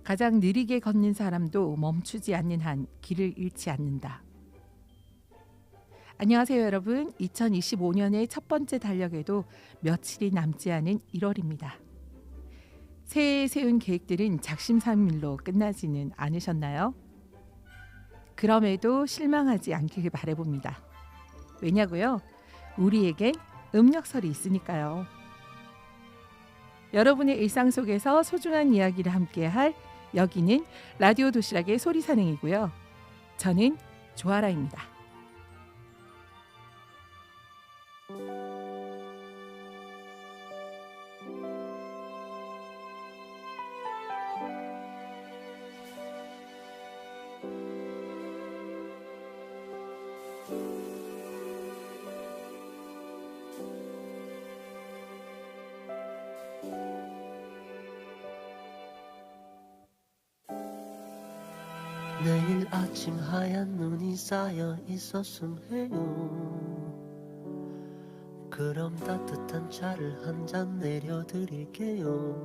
가장 느리게 걷는 사람도 멈추지 않는 한 길을 잃지 않는다. 안녕하세요 여러분. 2025년의 첫 번째 달력에도 며칠이 남지 않은 1월입니다. 새해에 세운 계획들은 작심삼일로 끝나지는 않으셨나요? 그럼에도 실망하지 않기를 바라봅니다. 왜냐고요? 우리에겐 음력설이 있으니까요. 여러분의 일상 속에서 소중한 이야기를 함께할 여기는 라디오 도시락의 소리산행이고요. 저는 조아라입니다. 내일 아침 하얀 눈이 쌓여 있었음 해요. 그럼 따뜻한 차를 한 잔 내려드릴게요.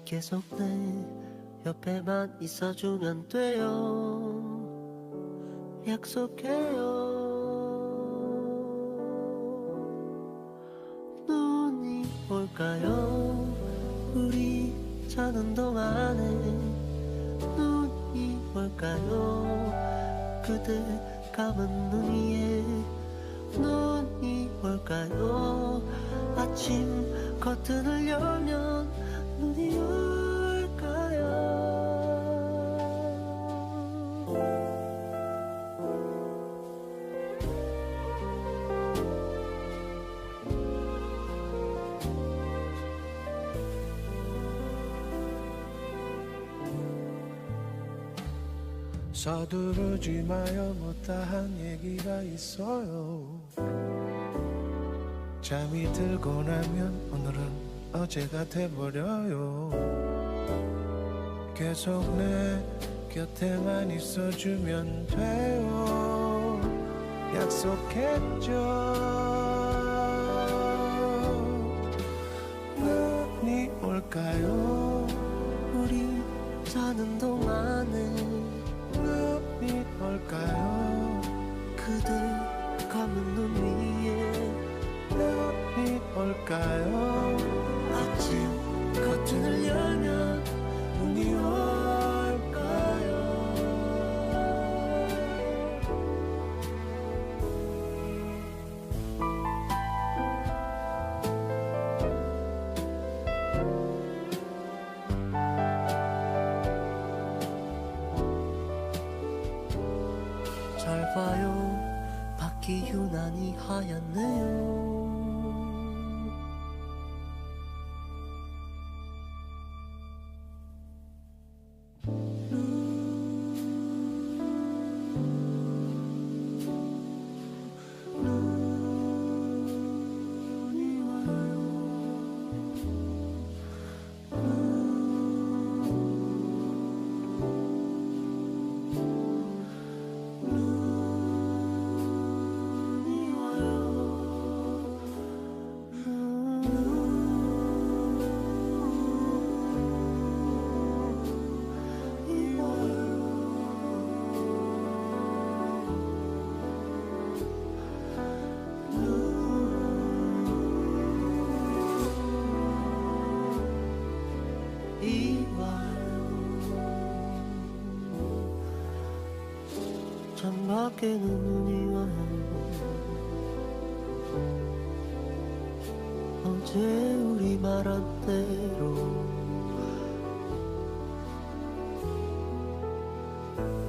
계속 내 옆에만 있어주면 돼요. 약속해요. 눈이 올까요? 우리 자는 동안에 눈이 올까요? 그대 감은 눈 위에 눈이 올까요? 아침 커튼을 열면 눈이 올까요? 서두르지 마요. 못다한 얘기가 있어요. 잠이 들고 나면 오늘은 어제가 돼버려요. 계속 내 곁에만 있어주면 돼요. 약속했죠. 눈이 올까요? 우리 자는 동안에 눈이 올까요? 그대 감은 눈 위에 눈이 올까요? 아침 커튼을 열면 눈이 올까요? 잘 봐요. 밖이 유난히 하얗네요. 눈이 와요. 눈이 와요. 눈이 창밖에는 눈이 와요. 어제 우리 말한 대로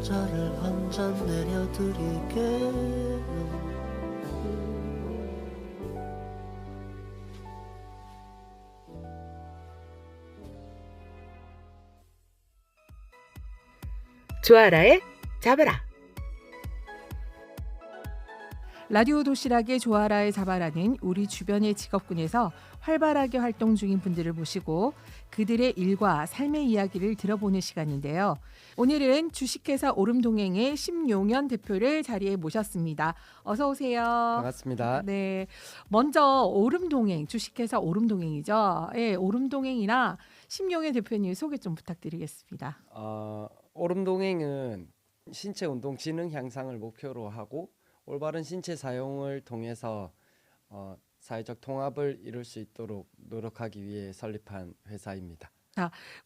차를 한 잔 내려드릴게요. 조아라의 잡아라. 라디오 도시락의 조아라의 자바라는 우리 주변의 직업군에서 활발하게 활동 중인 분들을 모시고 그들의 일과 삶의 이야기를 들어보는 시간인데요. 오늘은 주식회사 오름동행의 심용현 대표를 자리에 모셨습니다. 어서 오세요. 반갑습니다. 네, 먼저 오름동행, 주식회사 오름동행이죠. 예, 오름동행이나 심용현 대표님 소개 좀 부탁드리겠습니다. 오름동행은 신체 운동 지능 향상을 목표로 하고 올바른 신체 사용을 통해서 사회적 통합을 이룰 수 있도록 노력하기 위해 설립한 회사입니다.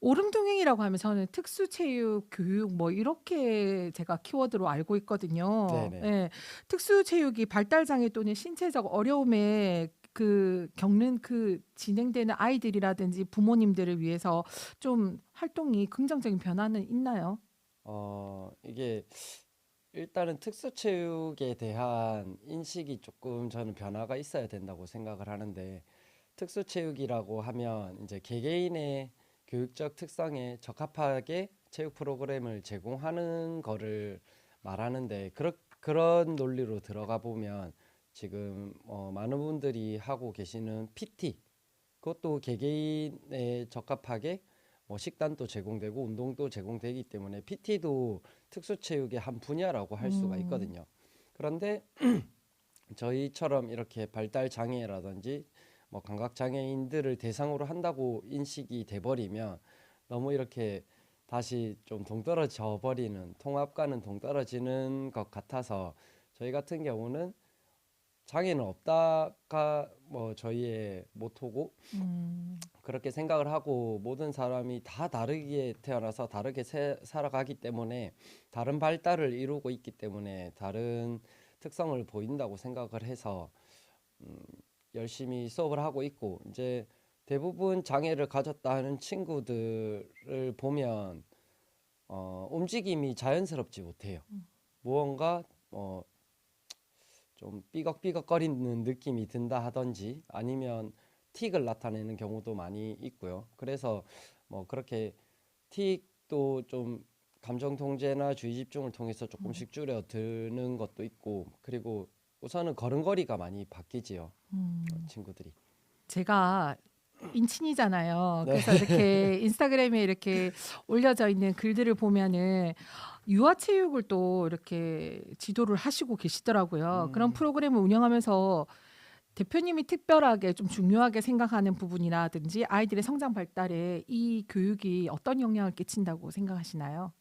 오름동행이라고 하면 저는 특수체육, 교육 뭐 이렇게 제가 키워드로 알고 있거든요. 네네. 예, 특수체육이 발달장애 또는 신체적 어려움에 겪는 진행되는 아이들이라든지 부모님들을 위해서 좀 활동이 긍정적인 변화는 있나요? 이게 일단은 특수체육에 대한 인식이 조금 저는 변화가 있어야 된다고 생각을 하는데 특수체육이라고 하면 이제 개개인의 교육적 특성에 적합하게 체육 프로그램을 제공하는 거를 말하는데 그런 논리로 들어가 보면 지금 많은 분들이 하고 계시는 PT 그것도 개개인에 적합하게 식단도 제공되고 운동도 제공되기 때문에 PT도 특수체육의 한 분야라고 할 수가 있거든요. 그런데 저희처럼 이렇게 발달 장애라든지 감각 장애인들을 대상으로 한다고 인식이 돼버리면 너무 이렇게 다시 좀 동떨어져 버리는 통합과는 동떨어지는 것 같아서 저희 같은 경우는 장애는 없다가 저희의 모토고 그렇게 생각을 하고 모든 사람이 다 다르게 태어나서 다르게 살아가기 때문에 다른 발달을 이루고 있기 때문에 다른 특성을 보인다고 생각을 해서 열심히 수업을 하고 있고 이제 대부분 장애를 가졌다 하는 친구들을 보면 움직임이 자연스럽지 못해요. 무언가 좀 삐걱삐걱거리는 느낌이 든다 하던지 아니면 틱을 나타내는 경우도 많이 있고요. 그래서 그렇게 틱도 좀 감정 통제나 주의 집중을 통해서 조금씩 줄여드는 것도 있고 그리고 우선은 걸음걸이가 많이 바뀌지요. 친구들이. 제가 인친이잖아요. 네. 그래서 이렇게 인스타그램에 이렇게 올려져 있는 글들을 보면은 유아체육을 또 이렇게 지도를 하시고 계시더라고요. 그런 프로그램을 운영하면서 대표님이 특별하게 좀 중요하게 생각하는 부분이라든지 아이들의 성장 발달에 이 교육이 어떤 영향을 끼친다고 생각하시나요?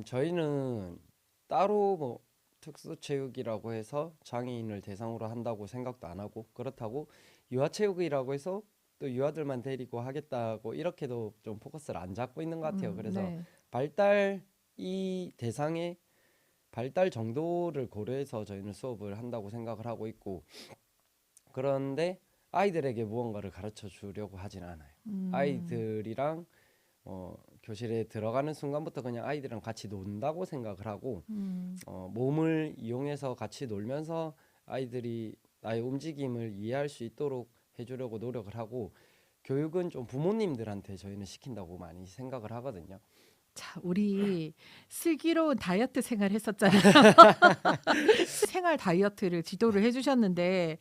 저희는 따로 특수체육이라고 해서 장애인을 대상으로 한다고 생각도 안 하고 그렇다고 유아체육이라고 해서 또 유아들만 데리고 하겠다고 이렇게도 좀 포커스를 안 잡고 있는 것 같아요. 그래서 네. 이 대상의 발달 정도를 고려해서 저희는 수업을 한다고 생각을 하고 있고 그런데 아이들에게 무언가를 가르쳐 주려고 하진 않아요. 아이들이랑 교실에 들어가는 순간부터 그냥 아이들이랑 같이 논다고 생각을 하고 몸을 이용해서 같이 놀면서 아이들이 나의 움직임을 이해할 수 있도록 해주려고 노력을 하고 교육은 좀 부모님들한테 저희는 시킨다고 많이 생각을 하거든요. 자, 우리 슬기로운 다이어트 생활 했었잖아요. 생활 다이어트를 지도를 해주셨는데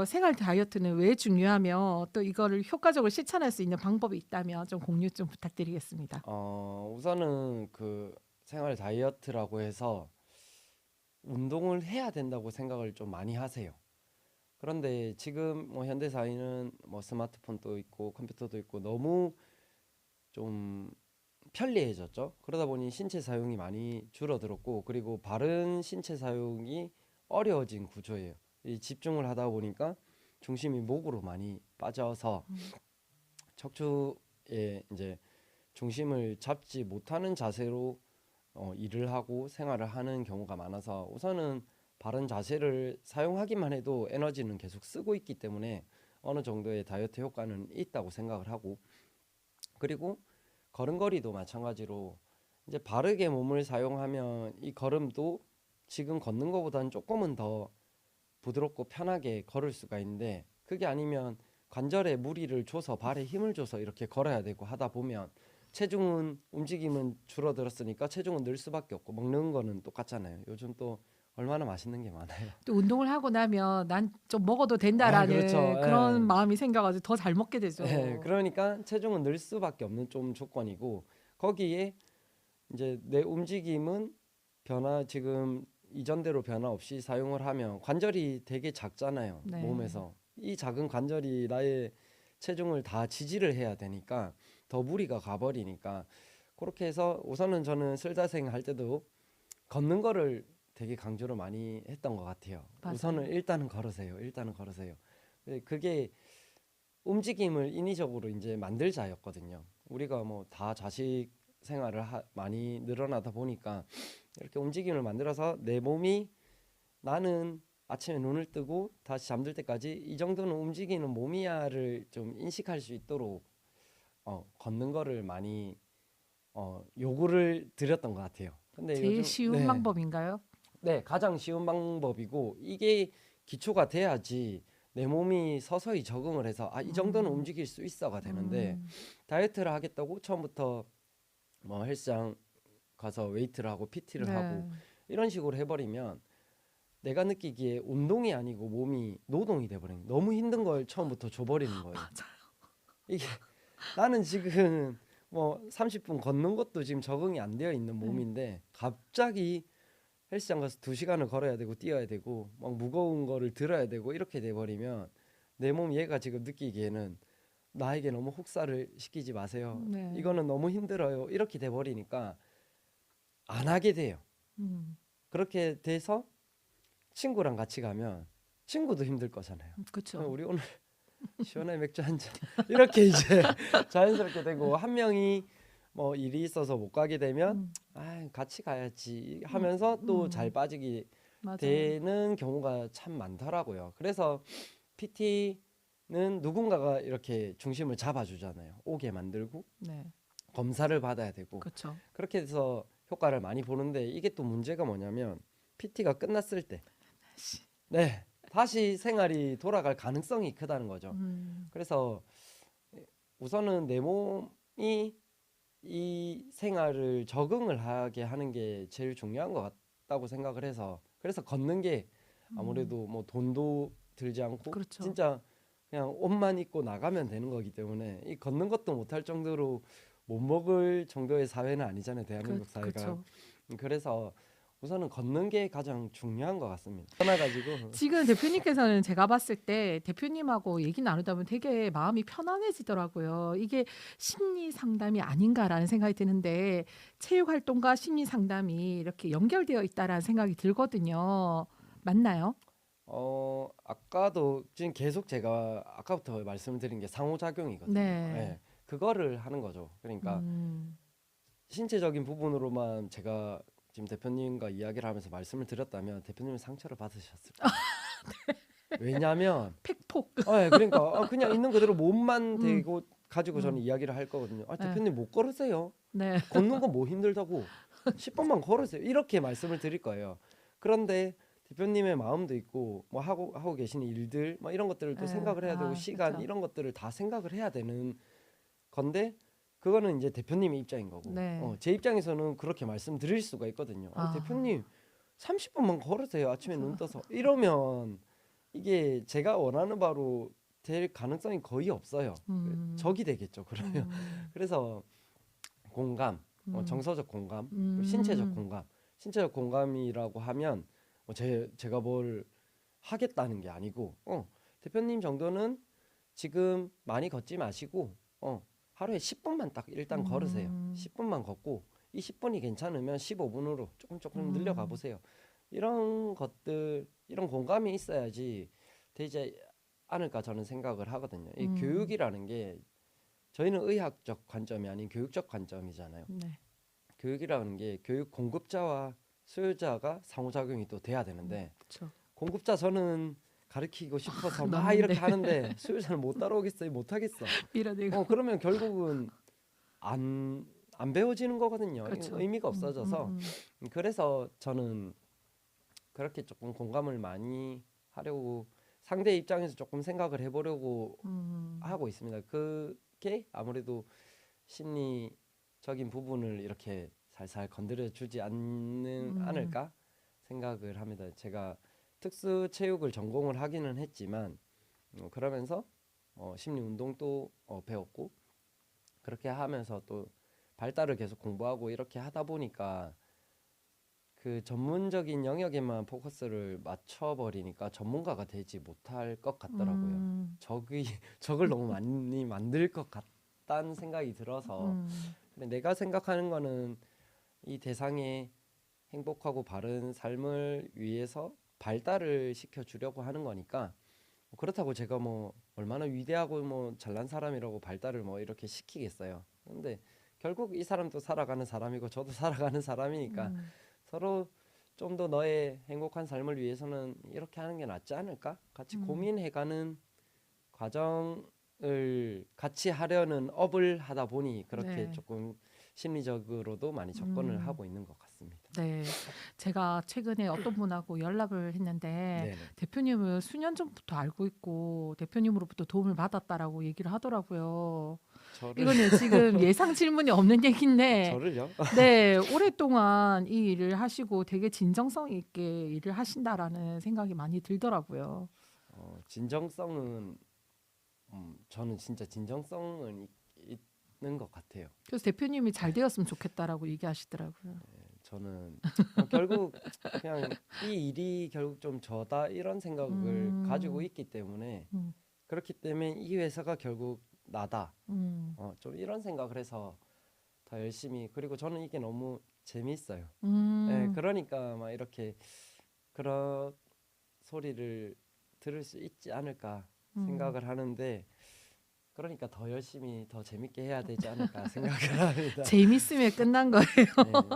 생활 다이어트는 왜 중요하며 또 이거를 효과적으로 실천할 수 있는 방법이 있다면 좀 공유 좀 부탁드리겠습니다. 우선은 그 생활 다이어트라고 해서 운동을 해야 된다고 생각을 좀 많이 하세요. 그런데 지금 현대 사회는 스마트폰도 있고 컴퓨터도 있고 너무 좀 편리해졌죠. 그러다 보니 신체 사용이 많이 줄어들었고 그리고 바른 신체 사용이 어려워진 구조예요. 이 집중을 하다 보니까 중심이 목으로 많이 빠져서 척추에 이제 중심을 잡지 못하는 자세로 일을 하고 생활을 하는 경우가 많아서 우선은 바른 자세를 사용하기만 해도 에너지는 계속 쓰고 있기 때문에 어느 정도의 다이어트 효과는 있다고 생각을 하고 그리고 걸음걸이도 마찬가지로 이제 바르게 몸을 사용하면 이 걸음도 지금 걷는 것보다는 조금은 더 부드럽고 편하게 걸을 수가 있는데 그게 아니면 관절에 무리를 줘서 발에 힘을 줘서 이렇게 걸어야 되고 하다 보면 체중은 움직임은 줄어들었으니까 체중은 늘 수밖에 없고 먹는 거는 똑같잖아요. 요즘 또 얼마나 맛있는 게 많아요. 또 운동을 하고 나면 난 좀 먹어도 된다라는 그렇죠. 그런 예. 마음이 생겨가지고 더 잘 먹게 되죠. 네, 그러니까 체중은 늘 수밖에 없는 좀 조건이고 거기에 이제 내 움직임은 지금 이전대로 변화 없이 사용을 하면 관절이 되게 작잖아요. 네. 몸에서 이 작은 관절이 나의 체중을 다 지지를 해야 되니까 더 무리가 가버리니까 그렇게 해서 우선은 저는 슬자생 할 때도 걷는 거를 되게 강조를 많이 했던 것 같아요. 맞아요. 우선은 일단은 걸으세요. 일단은 걸으세요. 그게 움직임을 인위적으로 이제 만들자였거든요. 우리가 뭐 다 자식 생활을 많이 늘어나다 보니까 이렇게 움직임을 만들어서 내 몸이 나는 아침에 눈을 뜨고 다시 잠들 때까지 이 정도는 움직이는 몸이야를 좀 인식할 수 있도록 걷는 거를 많이 요구를 드렸던 것 같아요. 근데 제일 요즘 쉬운 방법인가요? 네, 가장 쉬운 방법이고 이게 기초가 돼야지 내 몸이 서서히 적응을 해서 이 정도는 움직일 수 있어가 되는데 다이어트를 하겠다고 처음부터 뭐 헬스장 가서 웨이트를 하고 PT를 네. 하고 이런 식으로 해버리면 내가 느끼기에 운동이 아니고 몸이 노동이 돼버린 너무 힘든 걸 처음부터 줘버리는 거예요. 이게 나는 지금 뭐 30분 걷는 것도 지금 적응이 안 되어 있는 몸인데 갑자기 헬스장 가서 2시간을 걸어야 되고 뛰어야 되고 막 무거운 거를 들어야 되고 이렇게 돼버리면 내 몸 얘가 지금 느끼기에는 나에게 너무 혹사를 시키지 마세요. 네. 이거는 너무 힘들어요. 이렇게 돼버리니까 안 하게 돼요. 음, 그렇게 돼서 친구랑 같이 가면 친구도 힘들 거잖아요. 그렇죠. 우리 오늘 시원하게 맥주 한 잔 이렇게 이제 자연스럽게 되고 한 명이 뭐 일이 있어서 못 가게 되면 같이 가야지 하면서 또 잘 빠지게 맞아요. 되는 경우가 참 많더라고요. 그래서 PT는 누군가가 이렇게 중심을 잡아주잖아요. 오게 만들고 네, 검사를 받아야 되고 그렇죠. 그렇게 해서 효과를 많이 보는데 이게 또 문제가 뭐냐면 PT가 끝났을 때 네, 다시 생활이 돌아갈 가능성이 크다는 거죠. 그래서 우선은 내 몸이 이 생활을 적응을 하게 하는 게 제일 중요한 것 같다고 생각을 해서 그래서 걷는 게 아무래도 뭐 돈도 들지 않고 그렇죠. 진짜 그냥 옷만 입고 나가면 되는 거기 때문에 이 걷는 것도 못할 정도로 못 먹을 정도의 사회는 아니잖아요, 대한민국 사회가. 그렇죠. 그래서 우선은 걷는 게 가장 중요한 것 같습니다. 떠나가지고 지금 대표님께서는 제가 봤을 때 대표님하고 얘기 나누다 보면 되게 마음이 편안해지더라고요. 이게 심리 상담이 아닌가라는 생각이 드는데 체육 활동과 심리 상담이 이렇게 연결되어 있다라는 생각이 들거든요. 맞나요? 아까도 지금 계속 제가 아까부터 말씀을 드린 게 상호작용이거든요. 네. 그거를 하는 거죠. 그러니까 음, 신체적인 부분으로만 제가 지금 대표님과 이야기를 하면서 말씀을 드렸다면 대표님은 상처를 받으셨을 거예요. 왜냐하면 팩폭. 그러니까 그냥 있는 그대로 몸만 대고 가지고 저는 이야기를 할 거거든요. 네. 대표님 못 걸으세요. 네. 걷는 건 뭐 힘들다고 10번만 걸으세요. 이렇게 말씀을 드릴 거예요. 그런데 대표님의 마음도 있고 뭐 하고 계시는 일들 뭐 이런 것들을 또 네. 생각을 해야 되고 시간 그쵸. 이런 것들을 다 생각을 해야 되는 건데 그거는 이제 대표님의 입장인 거고 네. 제 입장에서는 그렇게 말씀드릴 수가 있거든요. 아. 대표님 30분만 걸으세요. 아침에 눈 떠서 이러면 이게 제가 원하는 바로 될 가능성이 거의 없어요. 적이 되겠죠. 그러면 그래서 공감, 정서적 공감, 그리고 신체적 공감. 신체적 공감이라고 하면 제가 뭘 하겠다는 게 아니고 대표님 정도는 지금 많이 걷지 마시고 하루에 10분만 딱 일단 걸으세요. 10분만 걷고 이 10분이 괜찮으면 15분으로 조금 늘려가 보세요. 이런 것들, 이런 공감이 있어야지 되지 않을까 저는 생각을 하거든요. 이 교육이라는 게 저희는 의학적 관점이 아닌 교육적 관점이잖아요. 네. 교육이라는 게 교육 공급자와 수요자가 상호작용이 또 돼야 되는데 그렇죠. 공급자 저는 가르치고 싶어서 막 너무한데. 이렇게 하는데 수요자는 못 따라오겠어요. 못 하겠어. 이러니까. 그러면 결국은 안 배워지는 거거든요. 그렇죠. 의미가 없어져서 그래서 저는 그렇게 조금 공감을 많이 하려고 상대 입장에서 조금 생각을 해보려고 하고 있습니다. 그게 아무래도 심리적인 부분을 이렇게 살살 건드려 주지 않을까 생각을 합니다. 제가 특수 체육을 전공을 하기는 했지만 그러면서 심리 운동도 배웠고 그렇게 하면서 또 발달을 계속 공부하고 이렇게 하다 보니까 그 전문적인 영역에만 포커스를 맞춰버리니까 전문가가 되지 못할 것 같더라고요. 적을 너무 많이 만들 것 같다는 생각이 들어서 근데 내가 생각하는 거는 이 대상의 행복하고 바른 삶을 위해서 발달을 시켜주려고 하는 거니까 그렇다고 제가 뭐 얼마나 위대하고 뭐 잘난 사람이라고 발달을 뭐 이렇게 시키겠어요. 근데 결국 이 사람도 살아가는 사람이고 저도 살아가는 사람이니까 서로 좀 더 너의 행복한 삶을 위해서는 이렇게 하는 게 낫지 않을까? 같이 고민해가는 과정을 같이 하려는 업을 하다 보니 그렇게 네. 조금 심리적으로도 많이 접근을 하고 있는 것 같습니다. 네, 제가 최근에 어떤 분하고 연락을 했는데 네네. 대표님을 수년 전부터 알고 있고 대표님으로부터 도움을 받았다라고 얘기를 하더라고요. 저를 이거는 지금 예상 질문이 없는 얘기인데 저를요? 네, 오랫동안 이 일을 하시고 되게 진정성 있게 일을 하신다라는 생각이 많이 들더라고요. 진정성은 저는 진짜 진정성은 있는 것 같아요. 그래서 대표님이 잘 되었으면 좋겠다라고 얘기하시더라고요. 저는 결국 그냥 이 일이 결국 좀 저다 이런 생각을 가지고 있기 때문에 음. 그렇기 때문에 이 회사가 결국 나다. 음. 좀 이런 생각을 해서 더 열심히 그리고 저는 이게 너무 재미있어요. 음. 네, 그러니까 막 이렇게 그런 소리를 들을 수 있지 않을까 생각을 하는데 그러니까 더 열심히 더 재밌게 해야 되지 않을까 생각을 합니다. 재밌으면 끝난 거예요.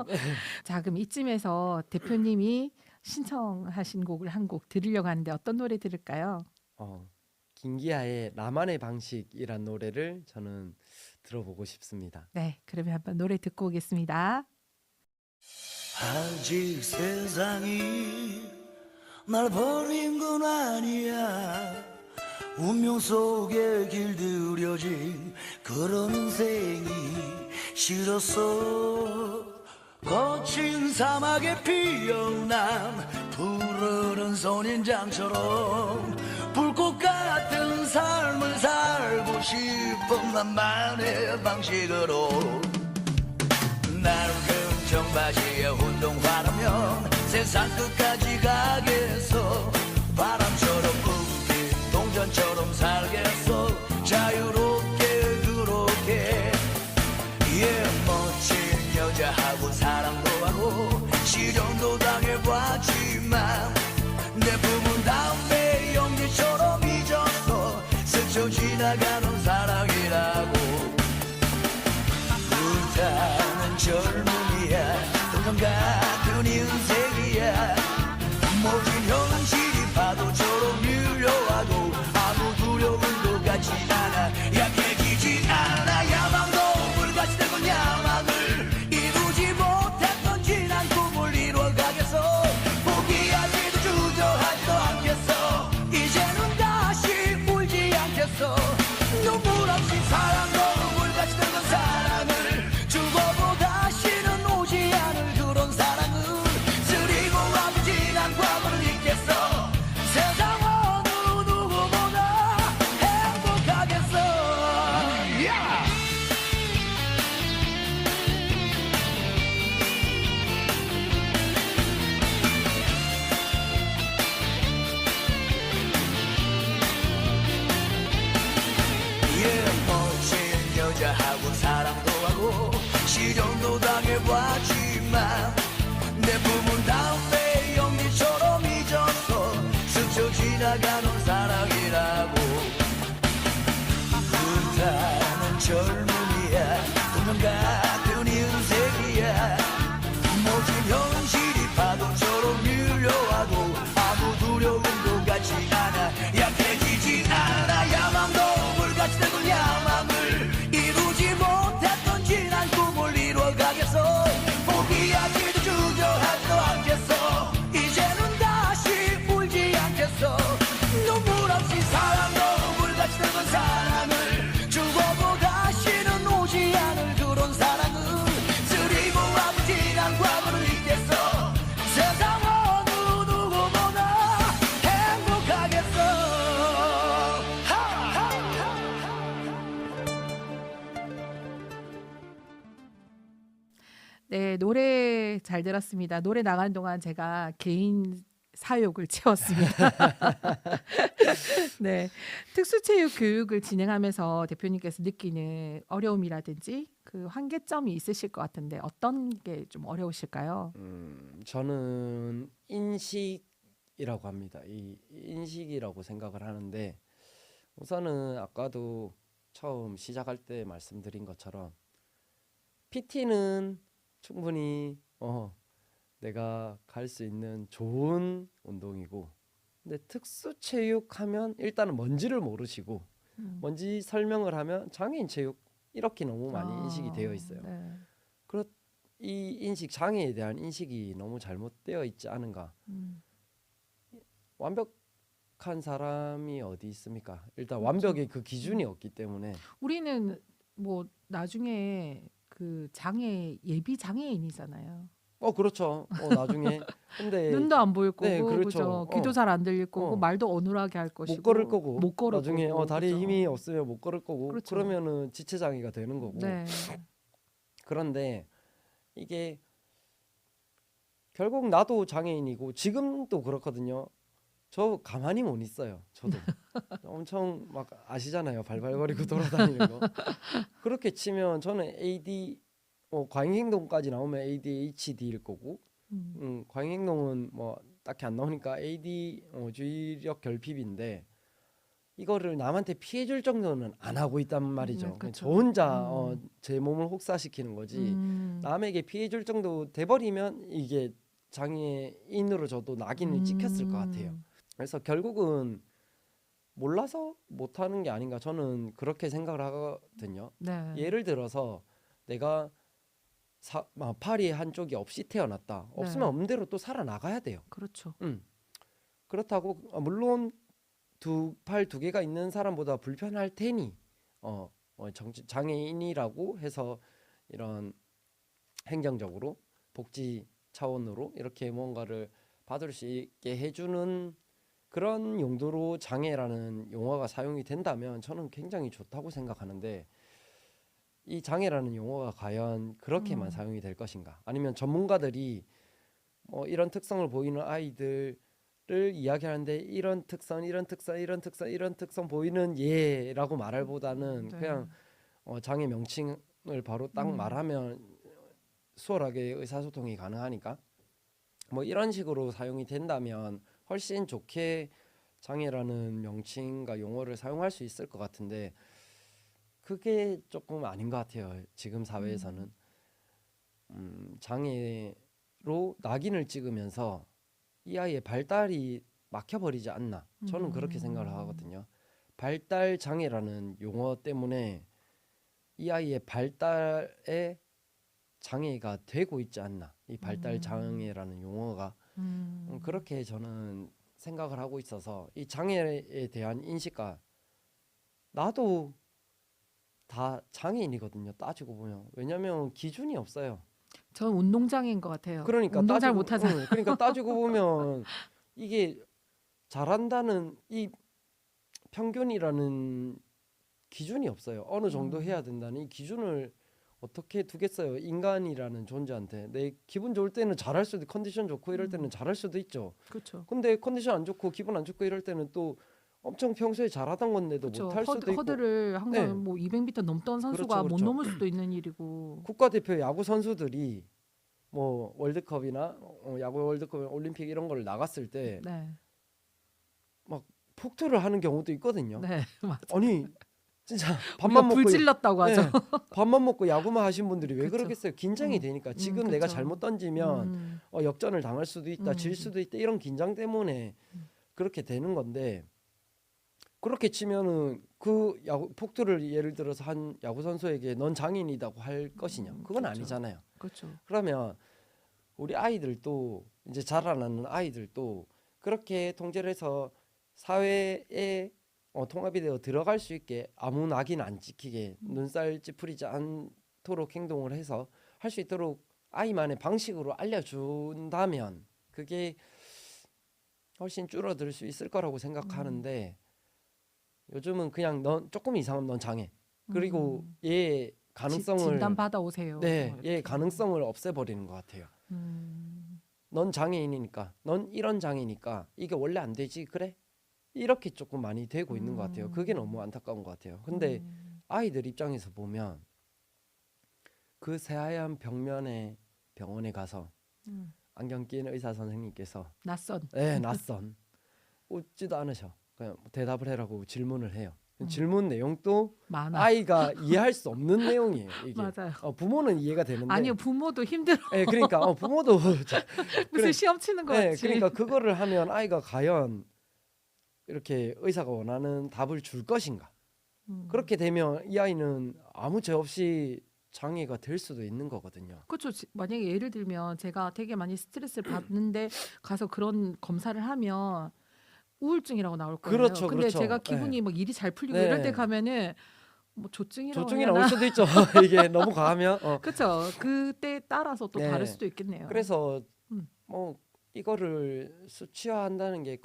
네. 자, 그럼 이쯤에서 대표님이 신청하신 곡을 한 곡 들으려고 하는데 어떤 노래 들을까요? 김기아의 나만의 방식이란 노래를 저는 들어보고 싶습니다. 네, 그러면 한번 노래 듣고 오겠습니다. 아직 세상이 날 버린 건 아니야. 운명 속에 길들여진 그런 인생이 싫었어. 거친 사막에 피어난 푸르른 선인장처럼 불꽃 같은 삶을 살고 싶은 나만의 방식으로. 낡은 청바지에 운동화라면 세상 끝까지 가겠어. 바람처럼 웃긴 동전처럼 살겠어. 자유롭게 그렇게. 멋진 여자하고 사랑도 하고 시련도 당해봤지만 내 품은 담배 연기처럼 잊었어. 스쳐 지나가는 사랑이라고. 불타는 젊음이야. 동전 같은 인생이야. 모든 현실이 파도처럼 밀려와도 아무 두려움도 갖지 않아. 약해지지 않아. 야망도 물같이 되고 야망을 이루지 못했던 지난 꿈을 이뤄가겠어. 포기하지도 주저하지도 않겠어. 이제는 다시 울지 않겠어. 눈물 없이 사랑도 물같이 되는 사랑을 주고도 다시는 오지 않을 그런 사랑을 쓰리고 아무 지난 과거를 잊겠어. 세상 어느 누구보다 행복하겠어. yeah! 멋진 여자하고 사랑도 하고 시련도 당해봤지만 내 품은 담배 연기처럼 잊었어. 스쳐 지나가는 사랑이라고. 불타는 젊음이야. 동전 같은 인생이야. 모든 현실이 파도처럼 밀려와도 아무 두려움도 갖지 않아. 약해지지 않아. 야망도 물같이 되고 야망을 이루지 못했던 지난 꿈을 이뤄가겠어. 포기하지도 주저하지도 않겠어. 이제는 다시 울지 않겠어. 눈물 없이 사랑도 물같이 되는 사랑을 주고도 다시는 오지 않을 그런 사랑. 네, 노래 잘 들었습니다. 노래 나가는 동안 제가 개인 사욕을 채웠습니다. 네, 특수체육 교육을 진행하면서 대표님께서 느끼는 어려움이라든지 그 한계점이 있으실 것 같은데 어떤 게 좀 어려우실까요? 저는 인식이라고 합니다. 이 인식이라고 생각을 하는데 우선은 아까도 처음 시작할 때 말씀드린 것처럼 PT는 충분히 내가 갈 수 있는 좋은 운동이고 근데 특수체육하면 일단은 뭔지를 모르시고 음. 뭔지 설명을 하면 장애인 체육 이렇게 너무 많이 인식이 되어 있어요. 네. 이 인식 장애에 대한 인식이 너무 잘못되어 있지 않은가. 음. 완벽한 사람이 어디 있습니까? 일단 그렇죠. 완벽의 그 기준이 없기 때문에 우리는 뭐 나중에 그 장애 예비 장애인이잖아요. 그렇죠. 나중에 근데 눈도 안 보일 거고, 네, 그렇죠. 그죠? 귀도 잘 안 들릴 거고, 어. 말도 어눌하게 할 것이고, 못 걸을 거고 못 걸을 나중에 거고, 다리에 그죠? 힘이 없으면 못 걸을 거고 그렇죠. 그러면은 지체 장애가 되는 거고. 네, 그런데 이게 결국 나도 장애인이고 지금도 그렇거든요. 저 가만히 못 있어요. 저도 엄청 막 아시잖아요. 발발거리고 돌아다니는 거. 그렇게 치면 저는 AD 과잉행동까지 나오면 ADHD일 거고 과잉행동은 뭐 딱히 안 나오니까 AD 주의력 결핍인데 이거를 남한테 피해줄 정도는 안 하고 있단 말이죠. 그쵸. 저 혼자 제 몸을 혹사시키는 거지. 음, 남에게 피해줄 정도 돼버리면 이게 장애인으로 저도 낙인을 찍혔을 것 같아요. 그래서 결국은 몰라서 못하는 게 아닌가 저는 그렇게 생각을 하거든요. 네, 예를 들어서 내가 팔이 한쪽이 없이 태어났다. 없으면 네. 없는 대로 또 살아나가야 돼요. 그렇죠. 그렇다고 물론 팔 두 개가 있는 사람보다 불편할 테니 장애인이라고 해서 이런 행정적으로 복지 차원으로 이렇게 뭔가를 받을 수 있게 해주는 그런 용도로 장애라는 용어가 사용이 된다면 저는 굉장히 좋다고 생각하는데 이 장애라는 용어가 과연 그렇게만 사용이 될 것인가? 아니면 전문가들이 이런 특성을 보이는 아이들을 이야기하는데 이런 특성 보이는 예라고 말할 보다는 네. 그냥 장애 명칭을 바로 딱 말하면 수월하게 의사소통이 가능하니까 뭐 이런 식으로 사용이 된다면 훨씬 좋게 장애라는 명칭과 용어를 사용할 수 있을 것 같은데 그게 조금 아닌 것 같아요. 지금 사회에서는 장애로 낙인을 찍으면서 이 아이의 발달이 막혀버리지 않나 저는 그렇게 생각을 하거든요. 발달 장애라는 용어 때문에 이 아이의 발달에 장애가 되고 있지 않나 이 발달 장애라는 용어가 그렇게 저는 생각을 하고 있어서 이 장애에 대한 인식과 나도 다 장애인이거든요. 따지고 보면 왜냐하면 기준이 없어요. 전 운동장애인 것 같아요. 그러니까 운동 잘 따지고- 못하잖아요. 응, 그러니까 따지고 보면 이게 잘한다는 이 평균이라는 기준이 없어요. 어느 정도 해야 된다는 이 기준을 어떻게 두겠어요? 인간이라는 존재한테 내 기분 좋을 때는 잘할 수도 컨디션 좋고 이럴 때는 잘할 수도 있죠. 그렇죠. 근데 컨디션 안 좋고 기분 안 좋고 이럴 때는 또 엄청 평소에 잘하던 건데도 그렇죠. 못할 수도 있고 허들을 항상 네. 뭐 200m 넘던 선수가 그렇죠, 못 그렇죠. 넘을 수도 있는 일이고. 국가대표 야구 선수들이 뭐 월드컵이나 야구 월드컵 올림픽 이런 걸 나갔을 때 네, 폭투를 하는 경우도 있거든요. 네, 맞아. 아니 진짜 우리가 밥만 먹고 불질렀다고 하죠. 네, 밥만 먹고 야구만 하신 분들이 왜 그쵸. 그러겠어요? 긴장이 되니까 지금 내가 그쵸. 잘못 던지면 역전을 당할 수도 있다, 질 음. 수도 있다 이런 긴장 때문에 그렇게 되는 건데 그렇게 치면은 그 야구 폭투를 예를 들어서 한 야구 선수에게 넌 장인이라고 할 것이냐? 그건 그렇죠. 아니잖아요. 그렇죠. 그러면 우리 아이들도 이제 자라나는 아이들도 그렇게 통제를 해서 사회에 통합이 되어 들어갈 수 있게 아무 낙인 안 찍히게 눈살 찌푸리지 않도록 행동을 해서 할 수 있도록 아이만의 방식으로 알려준다면 그게 훨씬 줄어들 수 있을 거라고 생각하는데 요즘은 그냥 넌 조금 이상하면 넌 장애 그리고 얘 가능성을 진단 받아 오세요. 네, 예, 가능성을 없애버리는 것 같아요. 넌 장애인이니까, 넌 이런 장애니까 이게 원래 안 되지, 그래? 이렇게 조금 많이 되고 있는 것 같아요. 그게 너무 안타까운 것 같아요. 근데 아이들 입장에서 보면 그 새하얀 벽면에 병원에 가서 안경 낀 의사 선생님께서 낯선. 네, 낯선 웃지도 않으셔. 그냥 대답을 해라고 질문을 해요. 질문 내용도 많아. 아이가 이해할 수 없는 내용이에요. 이게 맞아요. 부모는 이해가 되는데 아니요, 부모도 힘들어. 네, 그러니까 부모도 무슨 그래, 시험 치는 거 네, 같이. 그러니까 그거를 하면 아이가 과연 이렇게 의사가 원하는 답을 줄 것인가? 그렇게 되면 이 아이는 아무 죄 없이 장애가 될 수도 있는 거거든요. 그렇죠. 만약에 예를 들면 제가 되게 많이 스트레스를 받는데 가서 그런 검사를 하면 우울증이라고 나올 거예요. 그렇죠, 근데 그렇죠. 제가 기분이 막 일이 잘 풀리고 네. 이럴 때 가면은 뭐 조증이라고 조증이 해야 나올 하나? 수도 있죠. 이게 너무 과하면. 그렇죠. 그때 따라서 또 네. 다를 수도 있겠네요. 그래서 음. 뭐 이거를 수치화한다는 게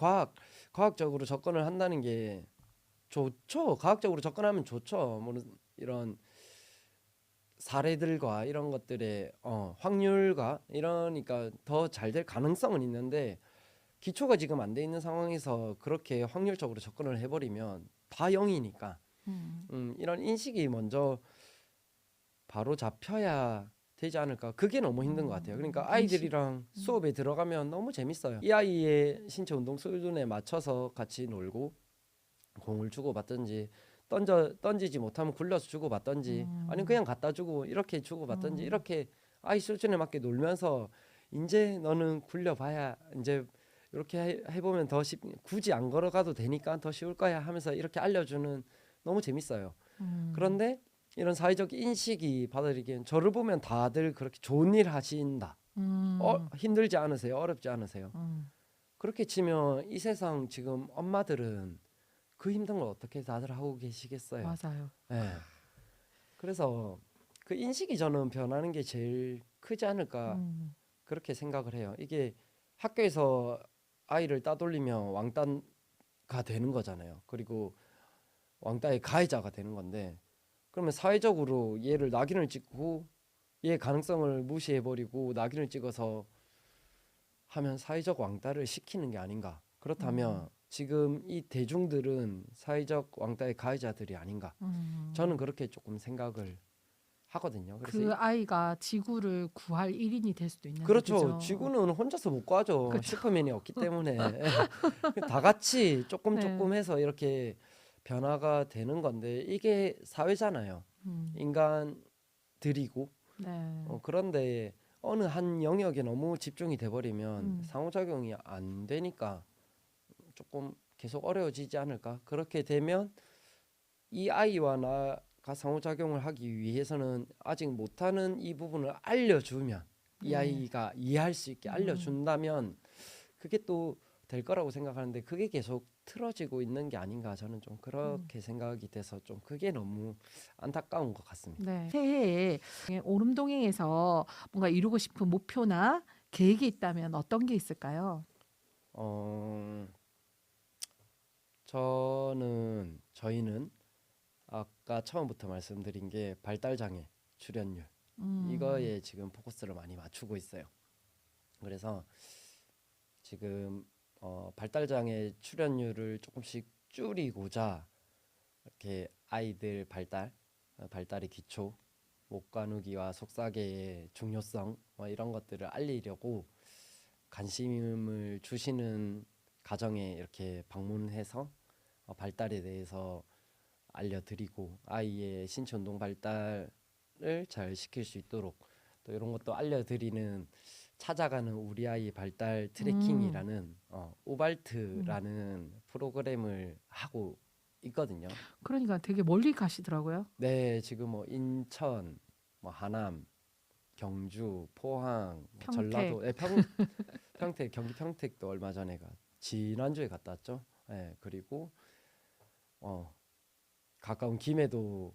과학적으로 접근을 한다는 게 좋죠. 과학적으로 접근하면 좋죠. 뭐 이런 사례들과 이런 것들의 확률과 이러니까 더 잘 될 가능성은 있는데 기초가 지금 안 돼 있는 상황에서 그렇게 확률적으로 접근을 해버리면 다 0이니까 이런 인식이 먼저 바로 잡혀야 되지 않을까. 그게 너무 힘든 것 같아요. 그러니까 아이들이랑 수업에 들어가면 너무 재밌어요. 이 아이의 신체 운동 수준에 맞춰서 같이 놀고 공을 주고 받든지 던지지 못하면 굴려서 주고 받든지 아니면 그냥 갖다 주고 이렇게 주고 받든지 이렇게 아이 수준에 맞게 놀면서 이제 너는 굴려봐야 이제 이렇게 해보면 더 굳이 안 걸어가도 되니까 더 쉬울 거야 하면서 이렇게 알려주는 너무 재밌어요. 그런데 이런 사회적 인식이 받아들이기엔 저를 보면 다들 그렇게 좋은 일 하신다. 힘들지 않으세요? 어렵지 않으세요? 그렇게 치면 이 세상 지금 엄마들은 그 힘든 걸 어떻게 다들 하고 계시겠어요? 맞아요. 네. 그래서 그 인식이 저는 변하는 게 제일 크지 않을까 그렇게 생각을 해요. 이게 학교에서 아이를 따돌리면 왕따가 되는 거잖아요. 그리고 왕따의 가해자가 되는 건데 그러면 사회적으로 얘를 낙인을 찍고 얘의 가능성을 무시해버리고 낙인을 찍어서 하면 사회적 왕따를 시키는 게 아닌가. 그렇다면 지금 이 대중들은 사회적 왕따의 가해자들이 아닌가. 저는 그렇게 조금 생각을 하거든요. 그래서 그 아이가 지구를 구할 1인이 될 수도 있는 그렇죠. 거죠. 지구는 혼자서 못 구하죠. 그렇죠. 슈퍼맨이 없기 때문에 다 같이 조금 네. 조금 해서 이렇게 변화가 되는 건데 이게 사회잖아요. 인간들이고 네. 그런데 어느 한 영역에 너무 집중이 돼버리면 상호작용이 안 되니까 조금 계속 어려워지지 않을까. 그렇게 되면 이 아이와 나가 상호작용을 하기 위해서는 아직 못하는 이 부분을 알려주면 이 아이가 이해할 수 있게 알려준다면 그게 또 될 거라고 생각하는데 그게 계속 틀어지고 있는 게 아닌가. 저는 좀 그렇게 생각이 돼서 좀 그게 너무 안타까운 것 같습니다. 네. 새해에 오름동행에서 뭔가 이루고 싶은 목표나 계획이 있다면 어떤 게 있을까요? 저희는 아까 처음부터 말씀드린 게 발달장애 출연율 이거에 지금 포커스를 많이 맞추고 있어요. 그래서 지금 발달장애 출연율을 조금씩 줄이고자 이렇게 아이들 발달의 기초, 목가누기와 속사계의 중요성 이런 것들을 알리려고 관심을 주시는 가정에 이렇게 방문해서 발달에 대해서 알려드리고 아이의 신체 운동 발달을 잘 시킬 수 있도록 또 이런 것도 알려드리는 찾아가는 우리 아이 발달 트래킹이라는 오발트라는 프로그램을 하고 있거든요. 그러니까 되게 멀리 가시더라고요. 네, 지금 뭐 인천, 뭐 하남, 경주, 포항, 평택. 전라도, 평택, 경기 평택도 얼마 전에 지난주에 갔다 왔죠. 네, 그리고 가까운 김해도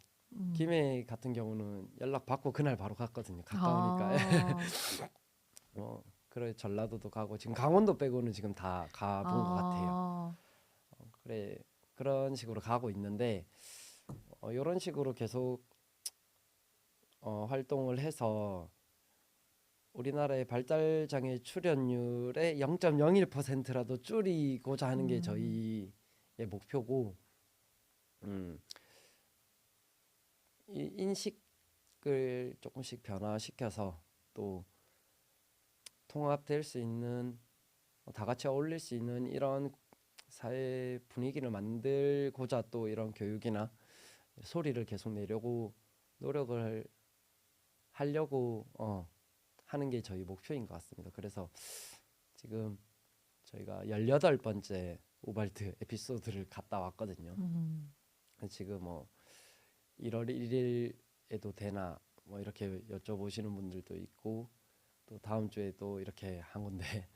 김해 같은 경우는 연락 받고 그날 바로 갔거든요. 가까우니까. 그래 전라도도 가고 지금 강원도 빼고는 지금 다 가본 것 같아요. 그래 그런 식으로 가고 있는데 이런 식으로 계속 활동을 해서 우리나라의 발달 장애 출연율의 0.01%라도 줄이고자 하는 게 저희의 목표고, 이 인식을 조금씩 변화시켜서 또 통합될 수 있는, 다 같이 어울릴 수 있는 이런 사회 분위기를 만들고자 또 이런 교육이나 소리를 계속 내려고 노력을 하려고 하는 게 저희 목표인 것 같습니다. 그래서 지금 저희가 18번째 우발트 에피소드를 갔다 왔거든요. 지금 1월 1일에도 되나 이렇게 여쭤보시는 분들도 있고, 또 다음 주에 또 이렇게 한 군데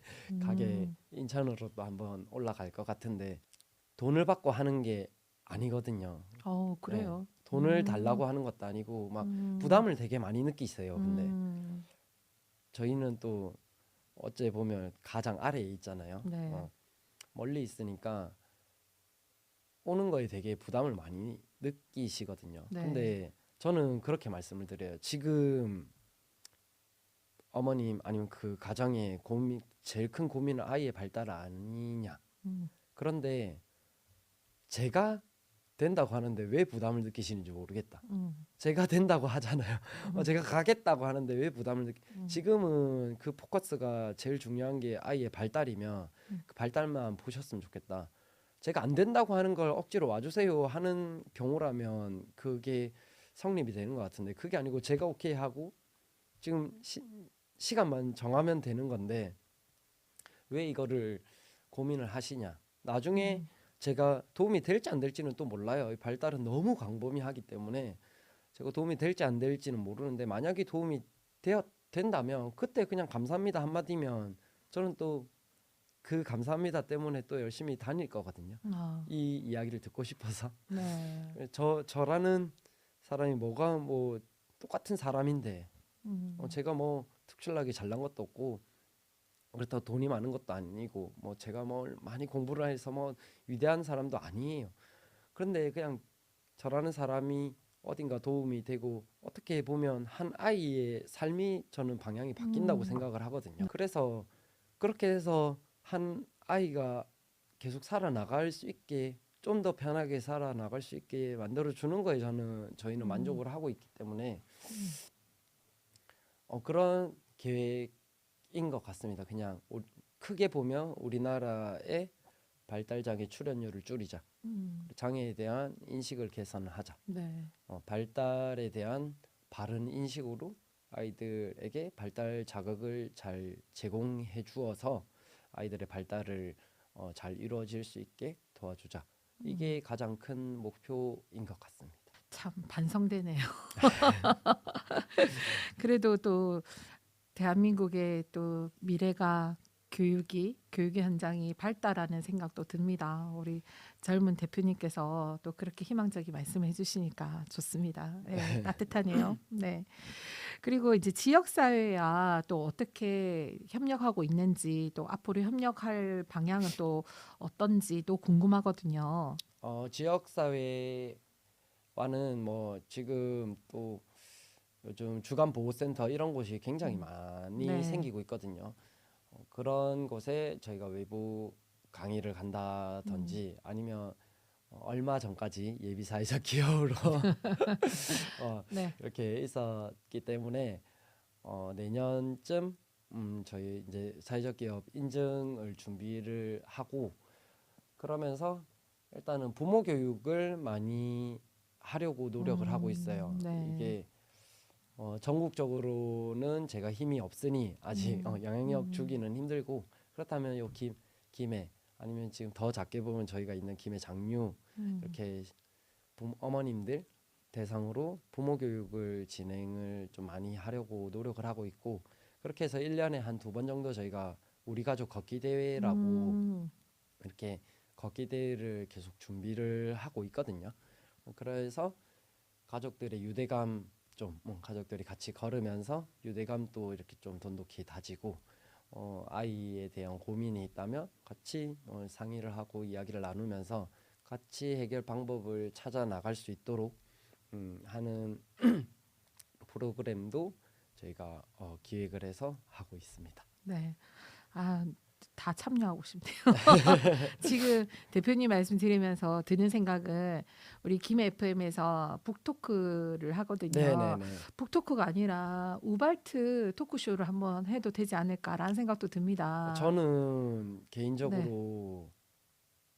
가게 인천으로 또 한번 올라갈 것 같은데, 돈을 받고 하는 게 아니거든요. 그래요. 돈을 달라고 하는 것도 아니고 막 부담을 되게 많이 느끼세요. 근데 저희는 또 어째 보면 가장 아래에 있잖아요. 네. 멀리 있으니까 오는 거에 되게 부담을 많이 느끼시거든요. 네. 근데 저는 그렇게 말씀을 드려요. 지금 어머님 아니면 그 가정의 고민, 제일 큰 고민은 아이의 발달 아니냐. 그런데 제가 된다고 하는데 왜 부담을 느끼시는지 모르겠다. 제가 된다고 하잖아요. 제가 가겠다고 하는데 왜 부담을 지금은 그 포커스가 제일 중요한 게 아이의 발달이면 그 발달만 보셨으면 좋겠다. 제가 안 된다고 하는 걸 억지로 와주세요 하는 경우라면 그게 성립이 되는 것 같은데, 그게 아니고 제가 오케이 하고 지금 시간만 정하면 되는 건데 왜 이거를 고민을 하시냐. 나중에 제가 도움이 될지 안 될지는 또 몰라요. 발달은 너무 광범위하기 때문에 제가 도움이 될지 안 될지는 모르는데, 만약에 도움이 된다면 그때 그냥 감사합니다 한마디면 저는 또 그 감사합니다 때문에 또 열심히 다닐 거거든요. 이 이야기를 듣고 싶어서. 네. 저라는 사람이 뭐가 똑같은 사람인데 제가 특출나게 잘난 것도 없고 그렇다고 돈이 많은 것도 아니고 제가 많이 공부를 해서 위대한 사람도 아니에요. 그런데 그냥 저라는 사람이 어딘가 도움이 되고, 어떻게 보면 한 아이의 삶이 저는 방향이 바뀐다고 생각을 하거든요. 그래서 그렇게 해서 한 아이가 계속 살아나갈 수 있게, 좀 더 편하게 살아나갈 수 있게 만들어주는 거에 저희는 만족을 하고 있기 때문에 그런 계획인 것 같습니다. 그냥 크게 보면 우리나라의 발달장애 출연율을 줄이자, 장애에 대한 인식을 개선하자, 네. 발달에 대한 바른 인식으로 아이들에게 발달 자극을 잘 제공해 주어서 아이들의 발달을 잘 이루어질 수 있게 도와주자. 이게 가장 큰 목표인 것 같습니다. 참 반성되네요. 그래도 또 대한민국의 또 미래가 교육의 현장이 밝다라는 생각도 듭니다. 우리 젊은 대표님께서 또 그렇게 희망적인 말씀해 주시니까 좋습니다. 네, 따뜻하네요. 네. 그리고 이제 지역 사회와 또 어떻게 협력하고 있는지, 또 앞으로 협력할 방향은 또 어떤지도 궁금하거든요. 지역 사회와는 지금 또 요즘 주간 보호센터 이런 곳이 굉장히 많이 네. 생기고 있거든요. 그런 곳에 저희가 외부 강의를 간다든지 아니면 얼마 전까지 예비 사회적 기업으로 네. 이렇게 있었기 때문에 내년쯤 저희 이제 사회적 기업 인증을 준비를 하고, 그러면서 일단은 부모 교육을 많이 하려고 노력을 하고 있어요. 네. 이게 전국적으로는 제가 힘이 없으니 아직 영향력 주기는 힘들고, 그렇다면 요 김해 아니면 지금 더 작게 보면 저희가 있는 김해 장류 이렇게 어머님들 대상으로 부모 교육을 진행을 좀 많이 하려고 노력을 하고 있고, 그렇게 해서 1년에 한 2번 정도 저희가 우리 가족 걷기 대회라고 이렇게 걷기 대회를 계속 준비를 하고 있거든요. 그래서 가족들의 유대감 가족들이 같이 걸으면서 유대감도 이렇게 좀 돈독히 다지고, 아이에 대한 고민이 있다면 같이 상의를 하고 이야기를 나누면서 같이 해결 방법을 찾아 나갈 수 있도록 하는 프로그램도 저희가 기획을 해서 하고 있습니다. 네. 아, 다 참여하고 싶네요. 지금 대표님 말씀 들으면서 드는 생각은 우리 김해 FM에서 북토크를 하거든요. 네네네. 북토크가 아니라 우발트 토크쇼를 한번 해도 되지 않을까라는 생각도 듭니다. 저는 개인적으로